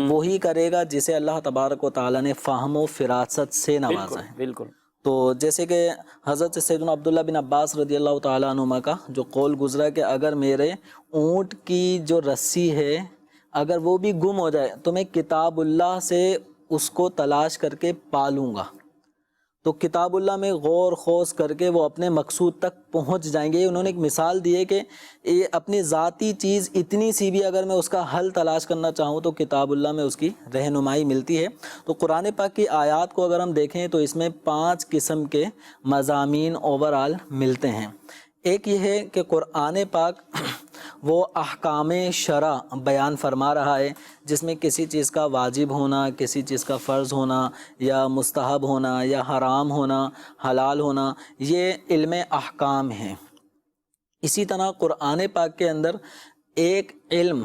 وہی کرے گا جسے اللہ تبارک و تعالیٰ نے فہم و فراست سے نوازا ہے۔ بالکل۔ تو جیسے کہ حضرت سیدنا عبداللہ بن عباس رضی اللہ تعالیٰ عنہما کا جو قول گزرا کہ اگر میرے اونٹ کی جو رسی ہے اگر وہ بھی گم ہو جائے تو میں کتاب اللہ سے اس کو تلاش کر کے پالوں گا، تو کتاب اللہ میں غور خوض کر کے وہ اپنے مقصود تک پہنچ جائیں گے۔ انہوں نے ایک مثال دی ہے کہ یہ اپنی ذاتی چیز اتنی سی بھی اگر میں اس کا حل تلاش کرنا چاہوں تو کتاب اللہ میں اس کی رہنمائی ملتی ہے۔ تو قرآن پاک کی آیات کو اگر ہم دیکھیں تو اس میں 5 قسم کے مضامین اوورال ملتے ہیں۔ ایک یہ ہے کہ قرآن پاک وہ احکام شرع بیان فرما رہا ہے، جس میں کسی چیز کا واجب ہونا، کسی چیز کا فرض ہونا، یا مستحب ہونا، یا حرام ہونا، حلال ہونا، یہ علم احکام ہیں۔ اسی طرح قرآن پاک کے اندر ایک علم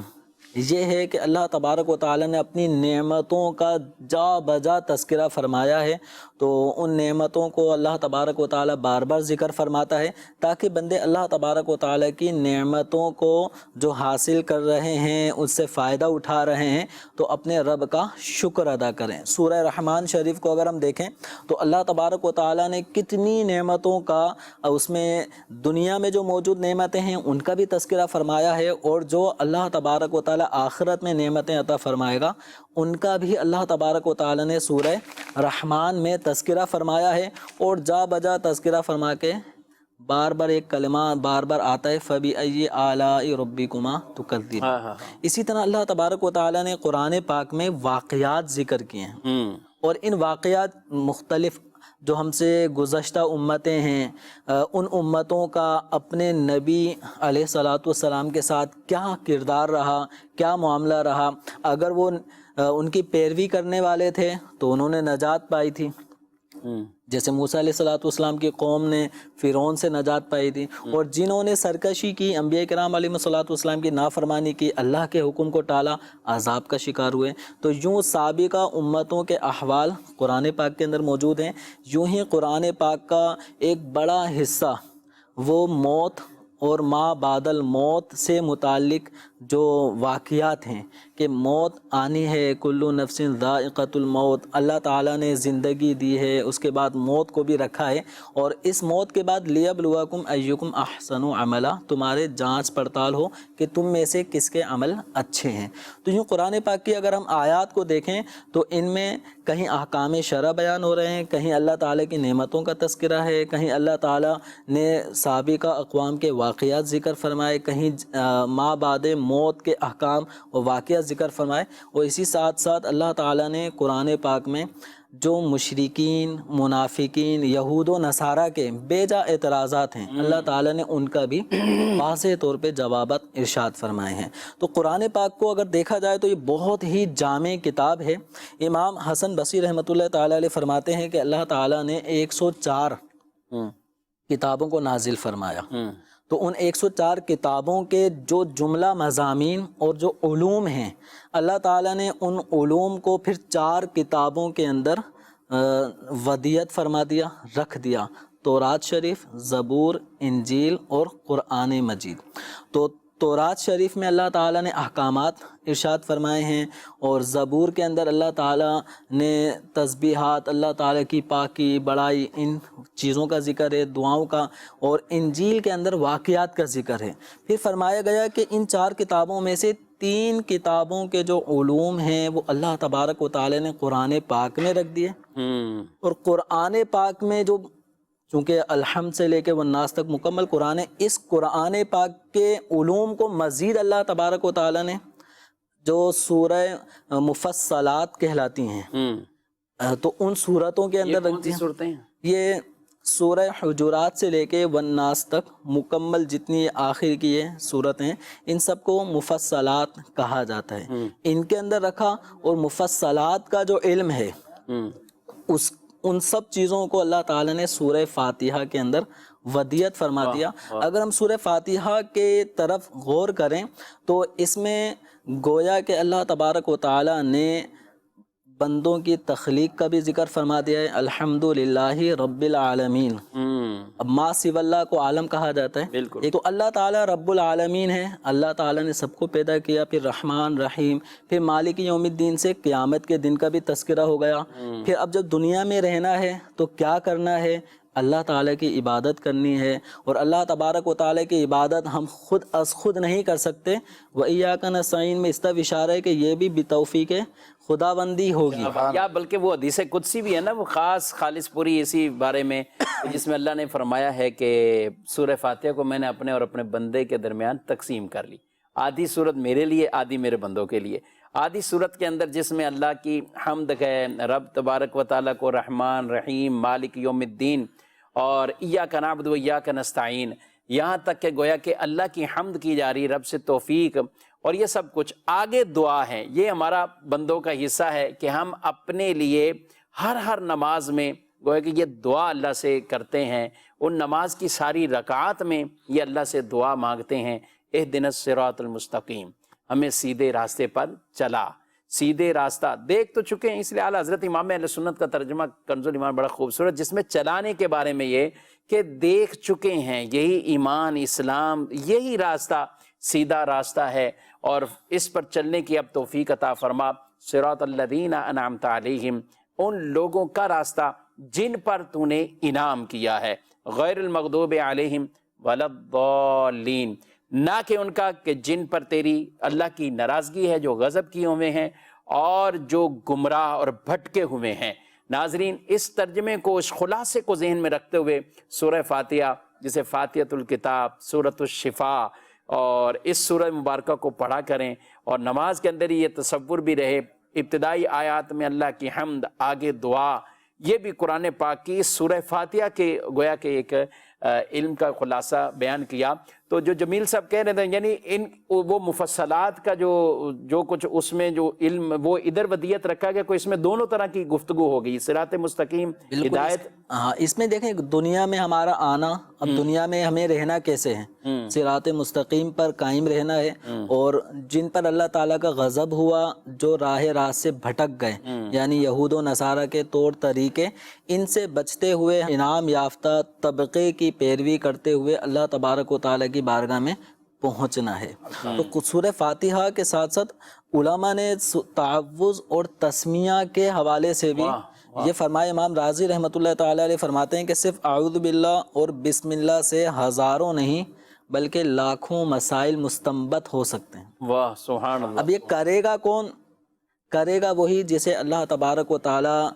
یہ ہے کہ اللہ تبارک و تعالیٰ نے اپنی نعمتوں کا جا بجا تذکرہ فرمایا ہے، تو ان نعمتوں کو اللہ تبارک و تعالیٰ بار بار ذکر فرماتا ہے تاکہ بندے اللہ تبارک و تعالیٰ کی نعمتوں کو جو حاصل کر رہے ہیں، اس سے فائدہ اٹھا رہے ہیں، تو اپنے رب کا شکر ادا کریں۔ سورہ رحمان شریف کو اگر ہم دیکھیں تو اللہ تبارک و تعالیٰ نے کتنی نعمتوں کا، اس میں دنیا میں جو موجود نعمتیں ہیں ان کا بھی تذکرہ فرمایا ہے، اور جو اللہ تبارک و تعالیٰ آخرت میں نعمتیں عطا فرمائے گا ان کا بھی اللہ تبارک و تعالیٰ نے سورہ رحمان میں تذکرہ فرمایا ہے، اور جا بجا تذکرہ فرما کے بار بار ایک کلمہ بار بار آتا ہے فَبِأَيِّ آلَاءِ رَبِّكُمَا تُكَذِّبَانِ۔ اسی طرح اللہ تبارک و تعالیٰ نے قرآن پاک میں واقعات ذکر کیے ہیں، اور ان واقعات مختلف جو ہم سے گزشتہ امتیں ہیں ان امتوں کا اپنے نبی علیہ الصلاۃ والسلام کے ساتھ کیا کردار رہا، کیا معاملہ رہا۔ اگر وہ ان کی پیروی کرنے والے تھے تو انہوں نے نجات پائی تھی، جیسے موسیٰ علیہ الصلاۃ والسلام کی قوم نے فرعون سے نجات پائی تھی، اور جنہوں نے سرکشی کی، انبیاء کرام علیہ الصلاۃ والسلام کی نافرمانی کی، اللہ کے حکم کو ٹالا، عذاب کا شکار ہوئے۔ تو یوں سابقہ امتوں کے احوال قرآن پاک کے اندر موجود ہیں۔ یوں ہی قرآن پاک کا ایک بڑا حصہ وہ موت اور ما بعد الموت سے متعلق جو واقعات ہیں کہ موت آنی ہے، کلو نفس ذائقۃ الموت، اللہ تعالیٰ نے زندگی دی ہے، اس کے بعد موت کو بھی رکھا ہے، اور اس موت کے بعد لیبلوکم ایکم احسن عملا، تمہارے جانچ پڑتال ہو کہ تم میں سے کس کے عمل اچھے ہیں۔ تو یوں قرآن پاک کی اگر ہم آیات کو دیکھیں تو ان میں کہیں احکام شرع بیان ہو رہے ہیں، کہیں اللہ تعالیٰ کی نعمتوں کا تذکرہ ہے، کہیں اللہ تعالیٰ نے سابقہ اقوام کے واقعات ذکر فرمائے، کہیں ما بعد موت کے احکام و واقعات ذکر فرمائے، اور اسی ساتھ ساتھ اللہ تعالیٰ نے قرآن پاک میں جو مشرکین، منافقین، یہود و نصارہ کے بے جا اعتراضات ہیں اللہ تعالیٰ نے ان کا بھی واضح طور پہ جوابات ارشاد فرمائے ہیں۔ تو قرآن پاک کو اگر دیکھا جائے تو یہ بہت ہی جامع کتاب ہے۔ امام حسن بصری رحمۃ اللہ تعالیٰ علیہ فرماتے ہیں کہ اللہ تعالیٰ نے 104 کتابوں کو نازل فرمایا، تو ان 104 کتابوں کے جو جملہ مضامین اور جو علوم ہیں اللہ تعالیٰ نے ان علوم کو پھر 4 کتابوں کے اندر ودیت فرما دیا، رکھ دیا، تورات شریف، زبور، انجیل اور قرآن مجید۔ تو تورات شریف میں اللہ تعالیٰ نے احکامات ارشاد فرمائے ہیں، اور زبور کے اندر اللہ تعالیٰ نے تسبیحات، اللہ تعالیٰ کی پاکی بڑائی، ان چیزوں کا ذکر ہے، دعاؤں کا، اور انجیل کے اندر واقعات کا ذکر ہے۔ پھر فرمایا گیا کہ ان 4 کتابوں میں سے 3 کتابوں کے جو علوم ہیں وہ اللہ تبارک و تعالیٰ نے قرآن پاک میں رکھ دیے، اور قرآن پاک میں جو چونکہ الحمد سے لے کے والناس تک مکمل قرآن ہے، اس قرآن پاک کے علوم کو مزید اللہ تبارک و تعالیٰ نے جو سورہ مفصلات کہلاتی ہیں تو ان صورتوں کے اندر رکھ دیا۔ صورتیں یہ سورہ حجرات سے لے کے والناس تک مکمل جتنی آخر کی یہ صورتیں، ان سب کو مفصلات کہا جاتا ہے، ان کے اندر رکھا۔ اور مفصلات کا جو علم ہے ان سب چیزوں کو اللہ تعالیٰ نے سورہ فاتحہ کے اندر ودیت فرما دیا۔ اگر ہم سورہ فاتحہ کے طرف غور کریں تو اس میں گویا کہ اللہ تبارک و تعالیٰ نے بندوں کی تخلیق کا بھی ذکر فرما دیا ہے، الحمدللہ رب العالمین۔ اب ما سوی اللہ کو عالم کہا جاتا ہے، ایک تو اللہ تعالیٰ رب العالمین ہے، اللہ تعالیٰ نے سب کو پیدا کیا، پھر رحمان رحیم، پھر مالک یوم الدین سے قیامت کے دن کا بھی تذکرہ ہو گیا۔ پھر اب جب دنیا میں رہنا ہے تو کیا کرنا ہے؟ اللہ تعالیٰ کی عبادت کرنی ہے، اور اللہ تبارک و تعالیٰ کی عبادت ہم خود از خود نہیں کر سکتے۔ وَإِيَّاكَ نَسْتَعِينُ میں اس طرح اشارہ ہے کہ یہ بھی بتوفیق خداوندی ہوگی، یا بلکہ وہ حدیث قدسی بھی ہے نا، وہ خالص پوری اسی بارے میں، جس میں اللہ نے فرمایا ہے کہ سورہ فاتحہ کو میں نے اپنے اور اپنے بندے کے درمیان تقسیم کر لی، آدھی صورت میرے لیے، آدھی میرے بندوں کے لیے۔ آدھی صورت کے اندر جس میں اللہ کی حمد ہے، رب تبارک و تعالیٰ کو رحمان رحیم مالک یوم الدین اور ایاک نعبد و ایاک نستعین، یہاں تک کہ گویا کہ اللہ کی حمد کی جا رہی، رب سے توفیق اور یہ سب کچھ۔ آگے دعا ہے، یہ ہمارا بندوں کا حصہ ہے کہ ہم اپنے لیے ہر نماز میں گویا کہ یہ دعا اللہ سے کرتے ہیں، ان نماز کی ساری رکعات میں یہ اللہ سے دعا مانگتے ہیں، اہدنا الصراط المستقیم، ہمیں سیدھے راستے پر چلا۔ سیدھے راستہ دیکھ تو چکے ہیں، اس لیے اعلیٰ حضرت امام اہل سنت کا ترجمہ کنز الایمان بڑا خوبصورت، جس میں چلانے کے بارے میں یہ کہ دیکھ چکے ہیں یہی ایمان اسلام، یہی راستہ سیدھا راستہ ہے، اور اس پر چلنے کی اب توفیق عطا فرما۔ صراط الذین انعمت علیہم، ان لوگوں کا راستہ جن پر تو نے انعام کیا ہے، غیر المغضوب علیہم ولا الضالین، نہ کہ ان کا کہ جن پر تیری اللہ کی ناراضگی ہے، جو غضب کیے ہوئے ہیں اور جو گمراہ اور بھٹکے ہوئے ہیں۔ ناظرین، اس ترجمے کو، اس خلاصے کو ذہن میں رکھتے ہوئے سورہ فاتحہ، جسے فاتحۃ الکتاب، سورۃ الشفاء، اور اس سورہ مبارکہ کو پڑھا کریں، اور نماز کے اندر ہی یہ تصور بھی رہے، ابتدائی آیات میں اللہ کی حمد، آگے دعا، یہ بھی قرآن پاک کی سورہ فاتحہ کے گویا کہ ایک علم کا خلاصہ بیان کیا۔ تو جو جمیل صاحب کہہ رہے تھے، یعنی وہ مفصلات کا جو کچھ اس میں جو علم وہ ادھر ودیت رکھا گیا، کوئی اس میں دونوں طرح کی گفتگو ہو گئی، صراط مستقیم، ہدایت۔ ہاں، اس میں دیکھیں دنیا میں ہمارا آنا، اب دنیا میں ہمیں رہنا کیسے ہے، صراط مستقیم پر قائم رہنا ہے، اور جن پر اللہ تعالیٰ کا غضب ہوا، جو راہ سے بھٹک گئے، یعنی یہود و نصارہ کے طور طریقے، ان سے بچتے ہوئے انعام یافتہ طبقے کی پیروی کرتے ہوئے اللہ تبارک و تعالیٰ کی بارگاہ میں پہنچنا ہے۔ تو سورہ فاتحہ کے ساتھ ساتھ علماء نے تعوذ اور تسمیہ کے حوالے سے بھی یہ فرمایا، امام رازی رحمۃ اللہ تعالیٰ علیہ فرماتے ہیں کہ صرف اعوذ باللہ اور بسم اللہ سے ہزاروں نہیں بلکہ لاکھوں مسائل مستنبت ہو سکتے ہیں۔ واہ سبحان اللہ۔ اب یہ کرے گا کون؟ کرے گا وہی جسے اللہ تبارک و تعالیٰ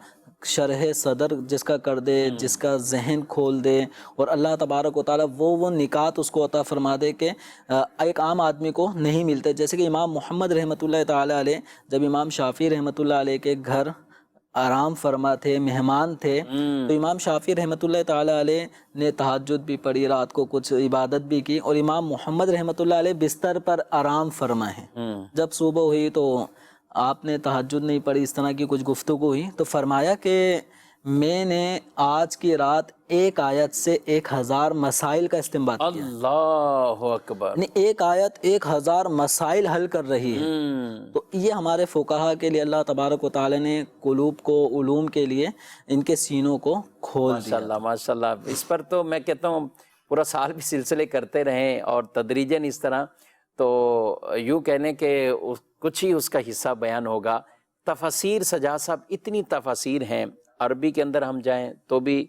شرح صدر جس کا کر دے، جس کا ذہن کھول دے، اور اللہ تبارک و تعالیٰ وہ نکات اس کو عطا فرما دے کہ ایک عام آدمی کو نہیں ملتے۔ جیسے کہ امام محمد رحمۃ اللہ تعالیٰ علیہ جب امام شافعی رحمۃ اللہ علیہ کے گھر آرام فرما تھے، مہمان تھے، تو امام شافعی رحمۃ اللہ تعالیٰ علیہ نے تہجد بھی پڑھی، رات کو کچھ عبادت بھی کی، اور امام محمد رحمۃ اللہ علیہ بستر پر آرام فرمائے۔ جب صبح ہوئی تو آپ نے تہجد نہیں پڑھی، اس طرح کی کچھ گفتگو ہوئی، تو فرمایا کہ میں نے آج کی رات ایک آیت سے 1000 مسائل کا استنباط کیا۔ اللہ اکبر، یعنی ایک آیت 1000 مسائل حل کر رہی ہے۔ تو یہ ہمارے فقہا کے لیے اللہ تبارک و تعالی نے قلوب کو علوم کے لیے ان کے سینوں کو کھول دیا۔ ماشاءاللہ ماشاءاللہ۔ اس پر تو میں کہتا ہوں پورا سال بھی سلسلے کرتے رہیں اور تدریجاً اس طرح تو یوں کہنے کہ کچھ ہی اس کا حصہ بیان ہوگا۔ تفاسیر سجاد صاحب اتنی تفاسیر ہیں، عربی کے اندر ہم جائیں تو بھی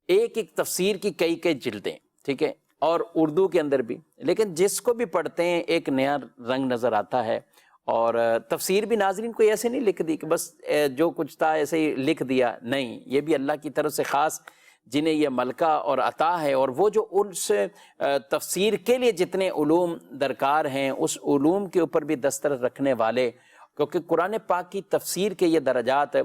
ایک ایک تفسیر کی کئی کئی جلدیں، ٹھیک ہے، اور اردو کے اندر بھی، لیکن جس کو بھی پڑھتے ہیں ایک نیا رنگ نظر آتا ہے۔ اور تفسیر بھی ناظرین کوئی ایسے نہیں لکھ دی کہ بس جو کچھ تھا ایسے ہی لکھ دیا، نہیں، یہ بھی اللہ کی طرف سے خاص جنہیں یہ ملکہ اور عطا ہے، اور وہ جو اس تفسیر کے لیے جتنے علوم درکار ہیں اس علوم کے اوپر بھی دسترس رکھنے والے، کیونکہ قرآن پاک کی تفسیر کے یہ درجات،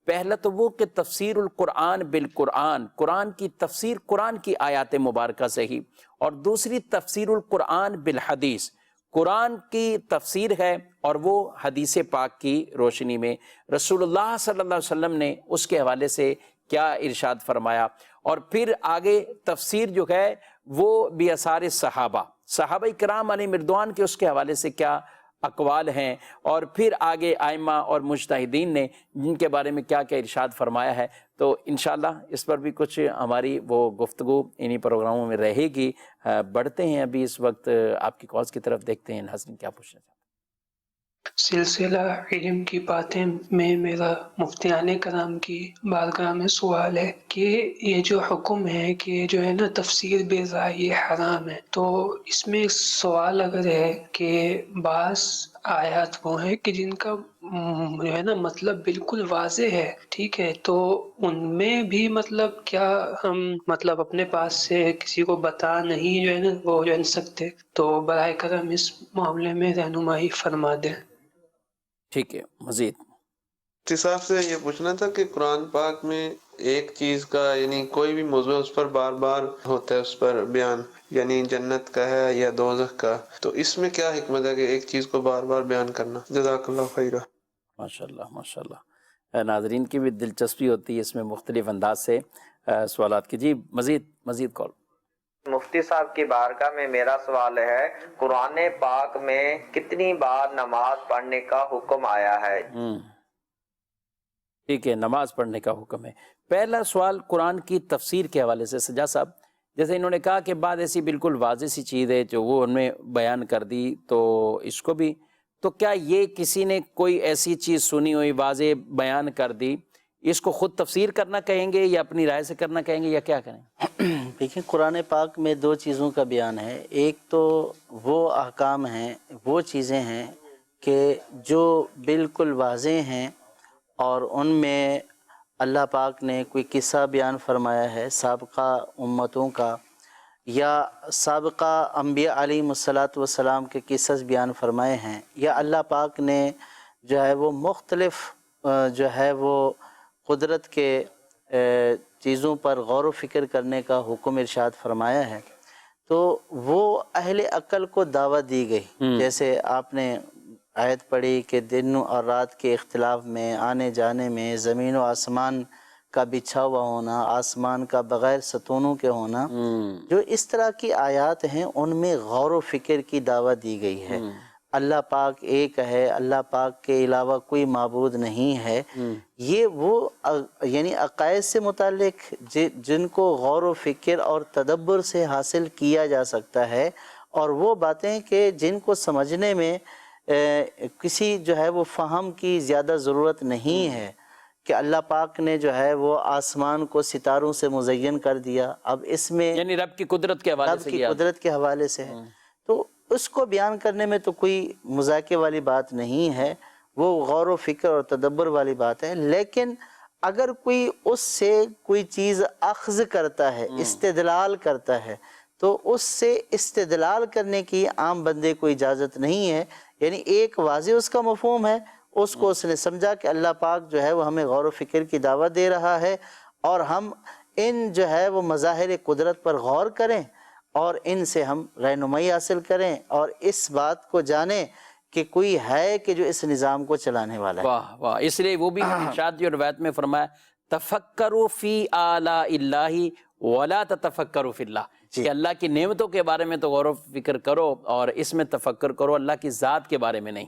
پہلا تو وہ کہ تفسیر القرآن بالقرآن، قرآن کی تفسیر قرآن کی آیات مبارکہ سے ہی، اور دوسری تفسیر القرآن بالحدیث، قرآن کی تفسیر ہے اور وہ حدیث پاک کی روشنی میں رسول اللہ صلی اللہ علیہ وسلم نے اس کے حوالے سے کیا ارشاد فرمایا، اور پھر آگے تفسیر جو ہے وہ بھی آثار صحابہ کرام علیہ مردوان کے اس کے حوالے سے کیا اقوال ہیں، اور پھر آگے ائمہ اور مجتہدین نے جن کے بارے میں کیا کیا ارشاد فرمایا ہے۔ تو انشاءاللہ اس پر بھی کچھ ہماری وہ گفتگو انہی پروگراموں میں رہے گی۔ بڑھتے ہیں ابھی اس وقت آپ کی کالز کی طرف، دیکھتے ہیں ناظرین کیا پوچھنا چاہتے ہیں۔ سلسلہ علم کی باتیں میں میرا مفتیان کرام کی بارگاہ میں سوال ہے کہ یہ جو حکم ہے کہ جو ہے نا تفسیر بے رائے یہ حرام ہے، تو اس میں سوال اگر ہے کہ بعض آیات وہ ہیں کہ جن کا جو ہے نا مطلب بالکل واضح ہے، ٹھیک ہے، تو ان میں بھی مطلب کیا ہم مطلب اپنے پاس سے کسی کو بتا نہیں جو ہے نا وہ جان سکتے؟ تو برائے کرم اس معاملے میں رہنمائی فرما دیں۔ ٹھیک ہے، مزید مفتی صاحب سے یہ پوچھنا تھا کہ قرآن پاک میں ایک چیز کا یعنی کوئی بھی موضوع اس پر بار بار ہوتا ہے اس پر بیان، یعنی جنت کا ہے یا دوزخ کا، تو اس میں کیا حکمت ہے کہ ایک چیز کو بار بار بیان کرنا؟ جزاک اللہ خیرہ۔ ماشاءاللہ ماشاءاللہ، ناظرین کی بھی دلچسپی ہوتی ہے اس میں مختلف انداز سے سوالات کی۔ جی مزید کال۔ مفتی صاحب کی بارگاہ میں میرا سوال ہے، قرآن پاک میں کتنی بار نماز پڑھنے کا حکم آیا ہے؟ ٹھیک ہے، نماز پڑھنے کا حکم ہے۔ پہلا سوال قرآن کی تفسیر کے حوالے سے سجاد صاحب، جیسے انہوں نے کہا کہ بعد ایسی بالکل واضح سی چیز ہے جو وہ ان میں بیان کر دی، تو اس کو بھی، تو کیا یہ کسی نے کوئی ایسی چیز سنی ہوئی واضح بیان کر دی، اس کو خود تفسیر کرنا کہیں گے یا اپنی رائے سے کرنا کہیں گے یا کیا کریں؟ دیکھیں قرآن پاک میں دو چیزوں کا بیان ہے، ایک تو وہ احکام ہیں، وہ چیزیں ہیں کہ جو بالکل واضح ہیں اور ان میں اللہ پاک نے کوئی قصہ بیان فرمایا ہے سابقہ امتوں کا، یا سابقہ انبیاء علیہم الصلاۃ کے قصص بیان فرمائے ہیں، یا اللہ پاک نے جو ہے وہ مختلف جو ہے وہ قدرت کے چیزوں پر غور و فکر کرنے کا حکم ارشاد فرمایا ہے، تو وہ اہل عقل کو دعوت دی گئی۔ جیسے آپ نے آیت پڑھی کہ دن اور رات کے اختلاف میں، آنے جانے میں، زمین و آسمان کا بچھا ہوا ہونا، آسمان کا بغیر ستونوں کے ہونا، جو اس طرح کی آیات ہیں ان میں غور و فکر کی دعوت دی گئی ہے۔ اللہ پاک ایک ہے، اللہ پاک کے علاوہ کوئی معبود نہیں ہے، یہ وہ یعنی عقائد سے متعلق جن کو غور و فکر اور تدبر سے حاصل کیا جا سکتا ہے، اور وہ باتیں کہ جن کو سمجھنے میں کسی جو ہے وہ فہم کی زیادہ ضرورت نہیں ہے، کہ اللہ پاک نے جو ہے وہ آسمان کو ستاروں سے مزین کر دیا، اب اس میں یعنی رب کی قدرت کے حوالے سے ہے، تو اس کو بیان کرنے میں تو کوئی مذاکرے والی بات نہیں ہے، وہ غور و فکر اور تدبر والی بات ہے۔ لیکن اگر کوئی اس سے کوئی چیز اخذ کرتا ہے، استدلال کرتا ہے، تو اس سے استدلال کرنے کی عام بندے کو اجازت نہیں ہے، یعنی ایک واضح اس کا مفہوم ہے، اس کو اس نے سمجھا کہ اللہ پاک جو ہے وہ ہمیں غور و فکر کی دعوت دے رہا ہے، اور ہم ان جو ہے وہ مظاہر قدرت پر غور کریں اور ان سے ہم رہنمائی حاصل کریں، اور اس بات کو جانیں کہ کوئی ہے کہ جو اس نظام کو چلانے والا ہے۔ واہ واہ، اس لیے وہ بھی ارشاد جو روایت میں فرمایا، تفکروا فی آلاء اللہ ولا تتفکروا فی اللہ، کہ اللہ کی نعمتوں کے بارے میں تو غور و فکر کرو اور اس میں تفکر کرو، اللہ کی ذات کے بارے میں نہیں۔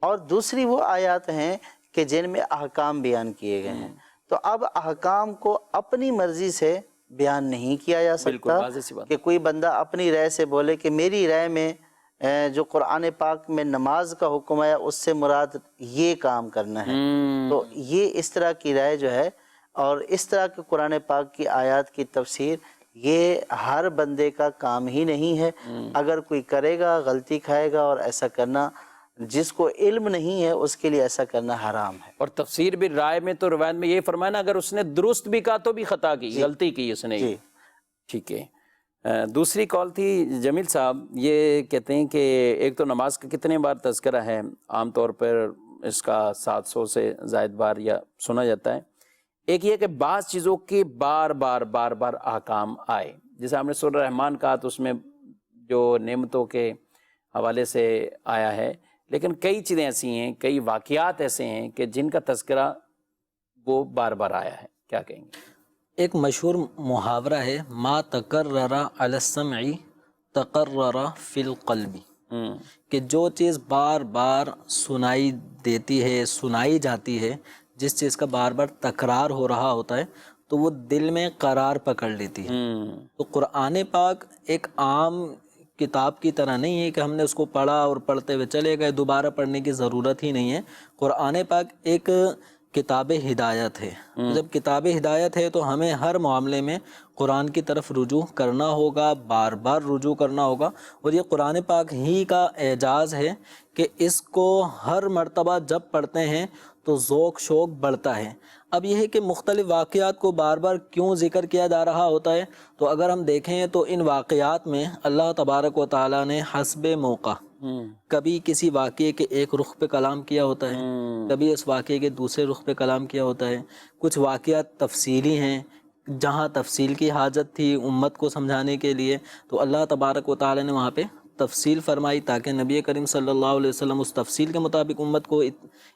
اور دوسری وہ آیات ہیں کہ جن میں احکام بیان کیے گئے ہیں، تو اب احکام کو اپنی مرضی سے بیان نہیں کیا جا سکتا کہ کوئی بندہ اپنی رائے سے بولے کہ میری رائے میں جو قرآن پاک میں نماز کا حکم ہے اس سے مراد یہ کام کرنا ہے. تو یہ اس طرح کی رائے جو ہے، اور اس طرح کے قرآن پاک کی آیات کی تفسیر یہ ہر بندے کا کام ہی نہیں ہے. اگر کوئی کرے گا غلطی کھائے گا، اور ایسا کرنا جس کو علم نہیں ہے اس کے لیے ایسا کرنا حرام ہے. اور تفسیر بھی رائے میں تو روایت میں یہ فرمایا نا، اگر اس نے درست بھی کہا تو بھی خطا کی، غلطی کی اس نے. ٹھیک ہے. دوسری کال تھی جمیل صاحب، یہ کہتے ہیں کہ ایک تو نماز کا کتنے بار تذکرہ ہے؟ عام طور پر اس کا 700 سے زائد بار یا سنا جاتا ہے. ایک یہ کہ بعض چیزوں کے بار بار احکام آئے، جیسے ہم نے سورہ رحمان کہا تو اس میں جو نعمتوں کے حوالے سے آیا ہے، لیکن کئی چیزیں ایسی ہیں، کئی واقعات ایسے ہیں کہ جن کا تذکرہ وہ بار بار آیا ہے. کیا کہیں گے؟ ایک مشہور محاورہ ہے، ما تکرر علی السمع تقرر فی القلب، کہ جو چیز بار بار سنائی دیتی ہے، سنائی جاتی ہے، جس چیز کا بار بار تکرار ہو رہا ہوتا ہے تو وہ دل میں قرار پکڑ لیتی ہے. تو قرآن پاک ایک عام کتاب کی طرح نہیں ہے کہ ہم نے اس کو پڑھا اور پڑھتے ہوئے چلے گئے، دوبارہ پڑھنے کی ضرورت ہی نہیں ہے. قرآن پاک ایک کتاب ہدایت ہے. جب کتاب ہدایت ہے تو ہمیں ہر معاملے میں قرآن کی طرف رجوع کرنا ہوگا، بار بار رجوع کرنا ہوگا. اور یہ قرآن پاک ہی کا اعجاز ہے کہ اس کو ہر مرتبہ جب پڑھتے ہیں تو ذوق شوق بڑھتا ہے. اب یہ ہے کہ مختلف واقعات کو بار بار کیوں ذکر کیا جا رہا ہوتا ہے، تو اگر ہم دیکھیں تو ان واقعات میں اللہ تبارک و تعالیٰ نے حسب موقع کبھی کسی واقعے کے ایک رخ پہ کلام کیا ہوتا ہے، کبھی اس واقعے کے دوسرے رخ پہ کلام کیا ہوتا ہے. کچھ واقعات تفصیلی ہیں، جہاں تفصیل کی حاجت تھی امت کو سمجھانے کے لیے تو اللہ تبارک و تعالیٰ نے وہاں پہ تفصیل فرمائی تاکہ نبی کریم صلی اللہ علیہ وسلم اس تفصیل کے مطابق امت کو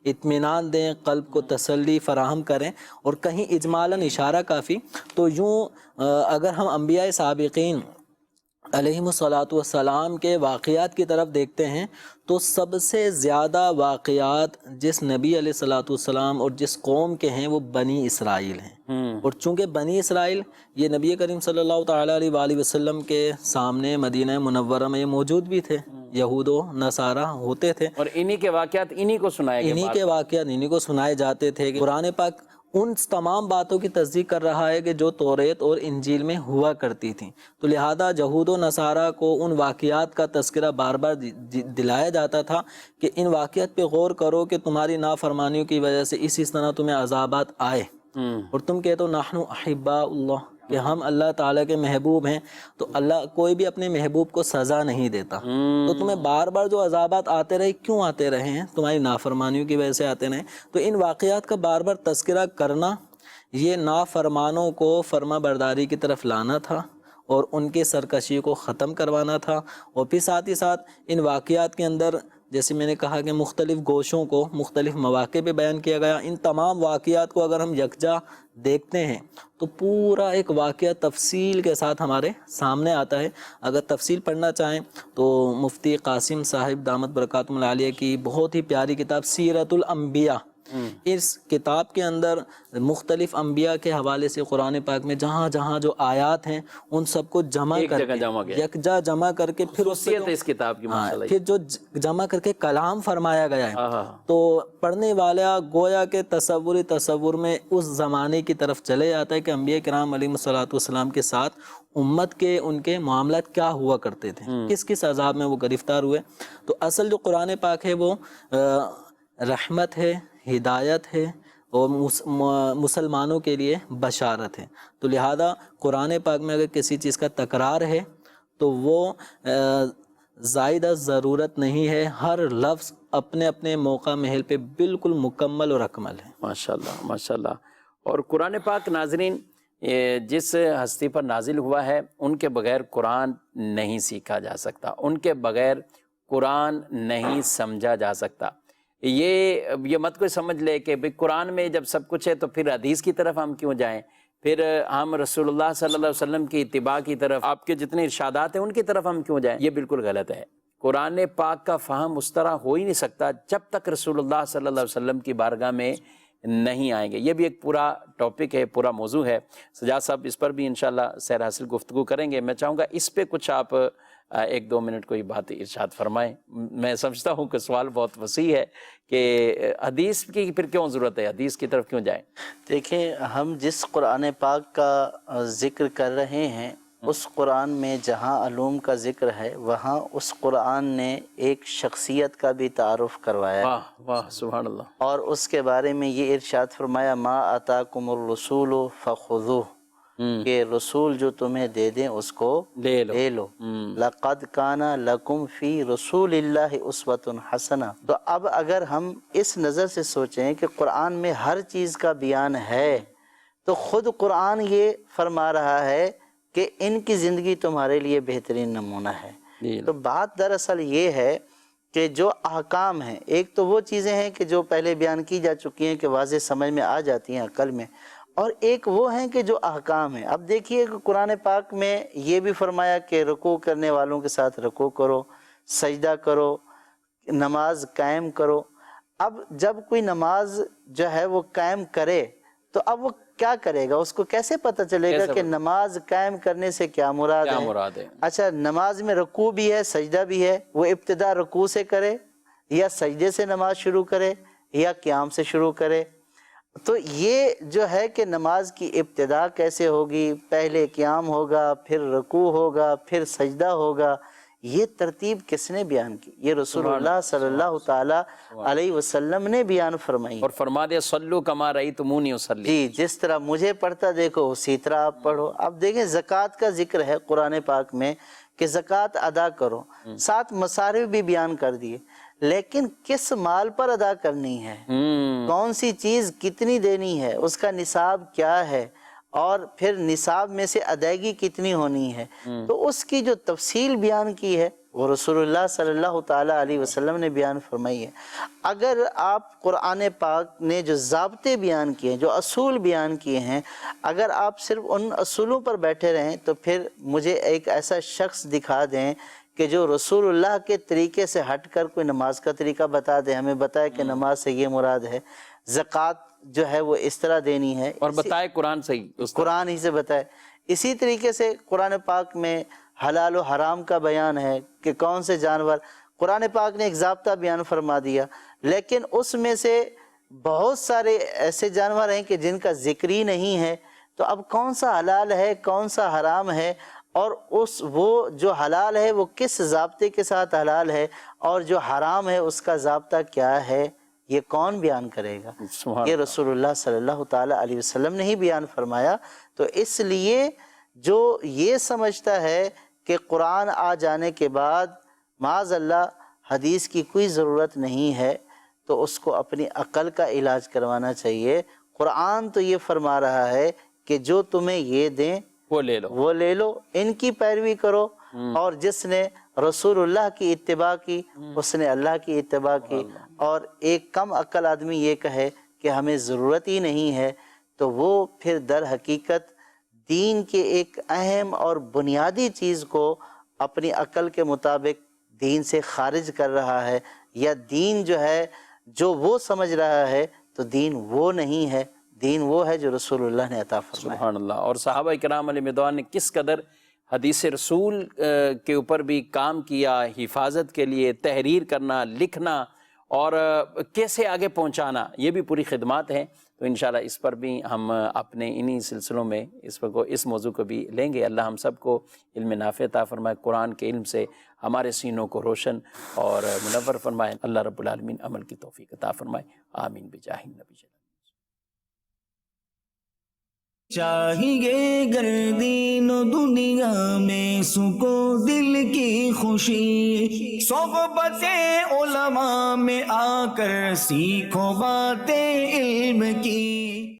اطمینان دیں، قلب کو تسلی فراہم کریں. اور کہیں اجمالاً اشارہ کافی. تو یوں اگر ہم انبیاء سابقین علیہم الصلاۃ والسلام کے واقعات کی طرف دیکھتے ہیں تو سب سے زیادہ واقعات جس نبی علیہ الصلاۃ والسلام اور جس قوم کے ہیں وہ بنی اسرائیل ہیں. اور چونکہ بنی اسرائیل یہ نبی کریم صلی اللہ تعالیٰ علیہ وآلہ وسلم کے سامنے مدینہ منورہ میں موجود بھی تھے، یہود و نصارہ ہوتے تھے، اور انہی کے واقعات انہی کو سنائے گئے، انہی کے واقعات انہی کو سنائے جاتے تھے. قرآن پاک ان تمام باتوں کی تصدیق کر رہا ہے کہ جو توریت اور انجیل میں ہوا کرتی تھیں. تو لہذا یہود و نصارہ کو ان واقعات کا تذکرہ بار بار دلایا جاتا تھا کہ ان واقعات پہ غور کرو کہ تمہاری نافرمانیوں کی وجہ سے اس طرح تمہیں عذابات آئے، اور تم کہتے ہو نحن احباء اللہ، کہ ہم اللہ تعالیٰ کے محبوب ہیں. تو اللہ کوئی بھی اپنے محبوب کو سزا نہیں دیتا. تو تمہیں بار بار جو عذابات آتے رہے کیوں آتے رہے ہیں؟ تمہاری نافرمانیوں کی وجہ سے آتے رہے. تو ان واقعات کا بار بار تذکرہ کرنا یہ نافرمانوں کو فرما برداری کی طرف لانا تھا اور ان کی سرکشی کو ختم کروانا تھا. اور پھر ساتھ ہی ساتھ ان واقعات کے اندر جیسے میں نے کہا کہ مختلف گوشوں کو مختلف مواقع پہ بیان کیا گیا. ان تمام واقعات کو اگر ہم یکجا دیکھتے ہیں تو پورا ایک واقعہ تفصیل کے ساتھ ہمارے سامنے آتا ہے. اگر تفصیل پڑھنا چاہیں تو مفتی قاسم صاحب دامت برکاتہم العالیہ کی بہت ہی پیاری کتاب سیرت الانبیاء، اس کتاب کے اندر مختلف انبیاء کے حوالے سے قرآن پاک میں جہاں جہاں جو آیات ہیں ان سب کو جمع کر کے یکجا جمع کر کے پھر اس کتاب کی پھر جو جمع کر کے کلام فرمایا گیا ہے تو پڑھنے والا گویا کے تصور میں اس زمانے کی طرف چلے جاتا ہے کہ انبیاء کرام علیہ الصلوۃ والسلام کے ساتھ امت کے ان کے معاملات کیا ہوا کرتے تھے، کس کس عذاب میں وہ گرفتار ہوئے. تو اصل جو قرآن پاک ہے وہ رحمت ہے، ہدایت ہے اور مسلمانوں کے لیے بشارت ہے. تو لہذا قرآن پاک میں اگر کسی چیز کا تکرار ہے تو وہ زائدہ ضرورت نہیں ہے. ہر لفظ اپنے اپنے موقع محل پہ بالکل مکمل اور اکمل ہے. ماشاءاللہ ماشاءاللہ. اور قرآن پاک ناظرین جس ہستی پر نازل ہوا ہے ان کے بغیر قرآن نہیں سیکھا جا سکتا، ان کے بغیر قرآن نہیں سمجھا جا سکتا. یہ مت کوئی سمجھ لے کہ بھئی قرآن میں جب سب کچھ ہے تو پھر حدیث کی طرف ہم کیوں جائیں، پھر ہم رسول اللہ صلی اللہ علیہ وسلم کی اتباع کی طرف، آپ کے جتنے ارشادات ہیں ان کی طرف ہم کیوں جائیں. یہ بالکل غلط ہے. قرآن پاک کا فہم اس طرح ہو ہی نہیں سکتا جب تک رسول اللہ صلی اللہ علیہ وسلم کی بارگاہ میں نہیں آئیں گے. یہ بھی ایک پورا ٹاپک ہے، پورا موضوع ہے. سجاد صاحب اس پر بھی انشاءاللہ سیر حاصل گفتگو کریں گے. میں چاہوں گا اس پہ کچھ آپ ایک دو منٹ کوئی بات ارشاد فرمائیں. میں سمجھتا ہوں کہ سوال بہت وسیع ہے کہ حدیث کی پھر کیوں ضرورت ہے، حدیث کی طرف کیوں جائیں؟ دیکھیں، ہم جس قرآن پاک کا ذکر کر رہے ہیں اس قرآن میں جہاں علوم کا ذکر ہے وہاں اس قرآن نے ایک شخصیت کا بھی تعارف کروایا ہے. واہ واہ سبحان اللہ. اور اس کے بارے میں یہ ارشاد فرمایا ما آتاکم الرسول فخذوہ، کہ رسول جو تمہیں دے دیں اس کو لے لو. لقد کان لکم فی رسول اللہ اسوۃ حسنہ. تو اب اگر ہم اس نظر سے سوچیں کہ قرآن میں ہر چیز کا بیان ہے تو خود قرآن یہ فرما رہا ہے کہ ان کی زندگی تمہارے لیے بہترین نمونہ ہے. تو بات دراصل یہ ہے کہ جو احکام ہیں، ایک تو وہ چیزیں ہیں کہ جو پہلے بیان کی جا چکی ہیں کہ واضح سمجھ میں آ جاتی ہیں عقل میں، اور ایک وہ ہیں کہ جو احکام ہیں. اب دیکھیے کہ قرآن پاک میں یہ بھی فرمایا کہ رکوع کرنے والوں کے ساتھ رکوع کرو، سجدہ کرو، نماز قائم کرو. اب جب کوئی نماز جو ہے وہ قائم کرے تو اب وہ کیا کرے گا؟ اس کو کیسے پتہ چلے گا کہ نماز قائم کرنے سے کیا مراد ہے؟ اچھا، نماز میں رکوع بھی ہے، سجدہ بھی ہے، وہ ابتدا رکوع سے کرے یا سجدے سے نماز شروع کرے یا قیام سے شروع کرے؟ تو یہ جو ہے کہ نماز کی ابتدا کیسے ہوگی، پہلے قیام ہوگا، پھر رکوع ہوگا، پھر سجدہ ہوگا، یہ ترتیب کس نے بیان کی؟ یہ رسول اللہ صلی اللہ تعالی علیہ وسلم نے بیان فرمائی. اور فرما دیا صلو کما رأیتمونی اصلی. جی، جس طرح مجھے پڑھتا دیکھو اسی طرح آپ پڑھو. اب دیکھیں زکوٰۃ کا ذکر ہے قرآن پاک میں کہ زکوٰۃ ادا کرو، ساتھ مصارف بھی بیان کر دیے، لیکن کس مال پر ادا کرنی ہے، کون سی چیز کتنی دینی ہے، اس کا نصاب کیا ہے، اور پھر نصاب میں سے ادائیگی کتنی ہونی ہے، تو اس کی جو تفصیل بیان کی ہے وہ رسول اللہ صلی اللہ تعالیٰ علیہ وسلم نے بیان فرمائی ہے. اگر آپ قرآن پاک نے جو ضابطے بیان کیے ہیں، جو اصول بیان کیے ہیں، اگر آپ صرف ان اصولوں پر بیٹھے رہیں تو پھر مجھے ایک ایسا شخص دکھا دیں کہ جو رسول اللہ کے طریقے سے ہٹ کر کوئی نماز کا طریقہ بتا دے، ہمیں بتائے کہ نماز سے یہ مراد ہے، زکوٰۃ جو ہے وہ اس طرح دینی ہے، اور بتائے قرآن سے ہی، قرآن ہی سے بتائے. اسی طریقے سے قرآن پاک میں حلال و حرام کا بیان ہے کہ کون سے جانور، قرآن پاک نے ایک ضابطہ بیان فرما دیا، لیکن اس میں سے بہت سارے ایسے جانور ہیں کہ جن کا ذکر ہی نہیں ہے. تو اب کون سا حلال ہے، کون سا حرام ہے، اور وہ جو حلال ہے وہ کس ضابطے کے ساتھ حلال ہے، اور جو حرام ہے اس کا ضابطہ کیا ہے، یہ کون بیان کرے گا؟ یہ رسول اللہ صلی اللہ تعالیٰ علیہ وسلم نے ہی بیان فرمایا. تو اس لیے جو یہ سمجھتا ہے کہ قرآن آ جانے کے بعد معاذ اللہ حدیث کی کوئی ضرورت نہیں ہے تو اس کو اپنی عقل کا علاج کروانا چاہیے. قرآن تو یہ فرما رہا ہے کہ جو تمہیں یہ دیں وہ لے لو، ان کی پیروی کرو، اور جس نے رسول اللہ کی اتباع کی اس نے اللہ کی اتباع کی. اور ایک کم عقل آدمی یہ کہے کہ ہمیں ضرورت ہی نہیں ہے تو وہ پھر در حقیقت دین کے ایک اہم اور بنیادی چیز کو اپنی عقل کے مطابق دین سے خارج کر رہا ہے، یا دین جو ہے جو وہ سمجھ رہا ہے تو دین وہ نہیں ہے. دین وہ ہے جو رسول اللہ نے عطا فرمایا. سبحان اللہ. اور صحابہ کرام علیہ رضوان نے کس قدر حدیث رسول کے اوپر بھی کام کیا، حفاظت کے لیے تحریر کرنا، لکھنا اور کیسے آگے پہنچانا، یہ بھی پوری خدمات ہیں. تو انشاءاللہ اس پر بھی ہم اپنے انہی سلسلوں میں اس موضوع کو بھی لیں گے. اللہ ہم سب کو علم نافع عطا فرمائے، قرآن کے علم سے ہمارے سینوں کو روشن اور منور فرمائے. اللہ رب العالمین عمل کی توفیق عطا فرمائے. آمین بجاہ النبی. چاہیے گر دین و دنیا میں سکو دل کی خوشی، صحبت علماء میں آ کر سیکھو باتیں علم کی.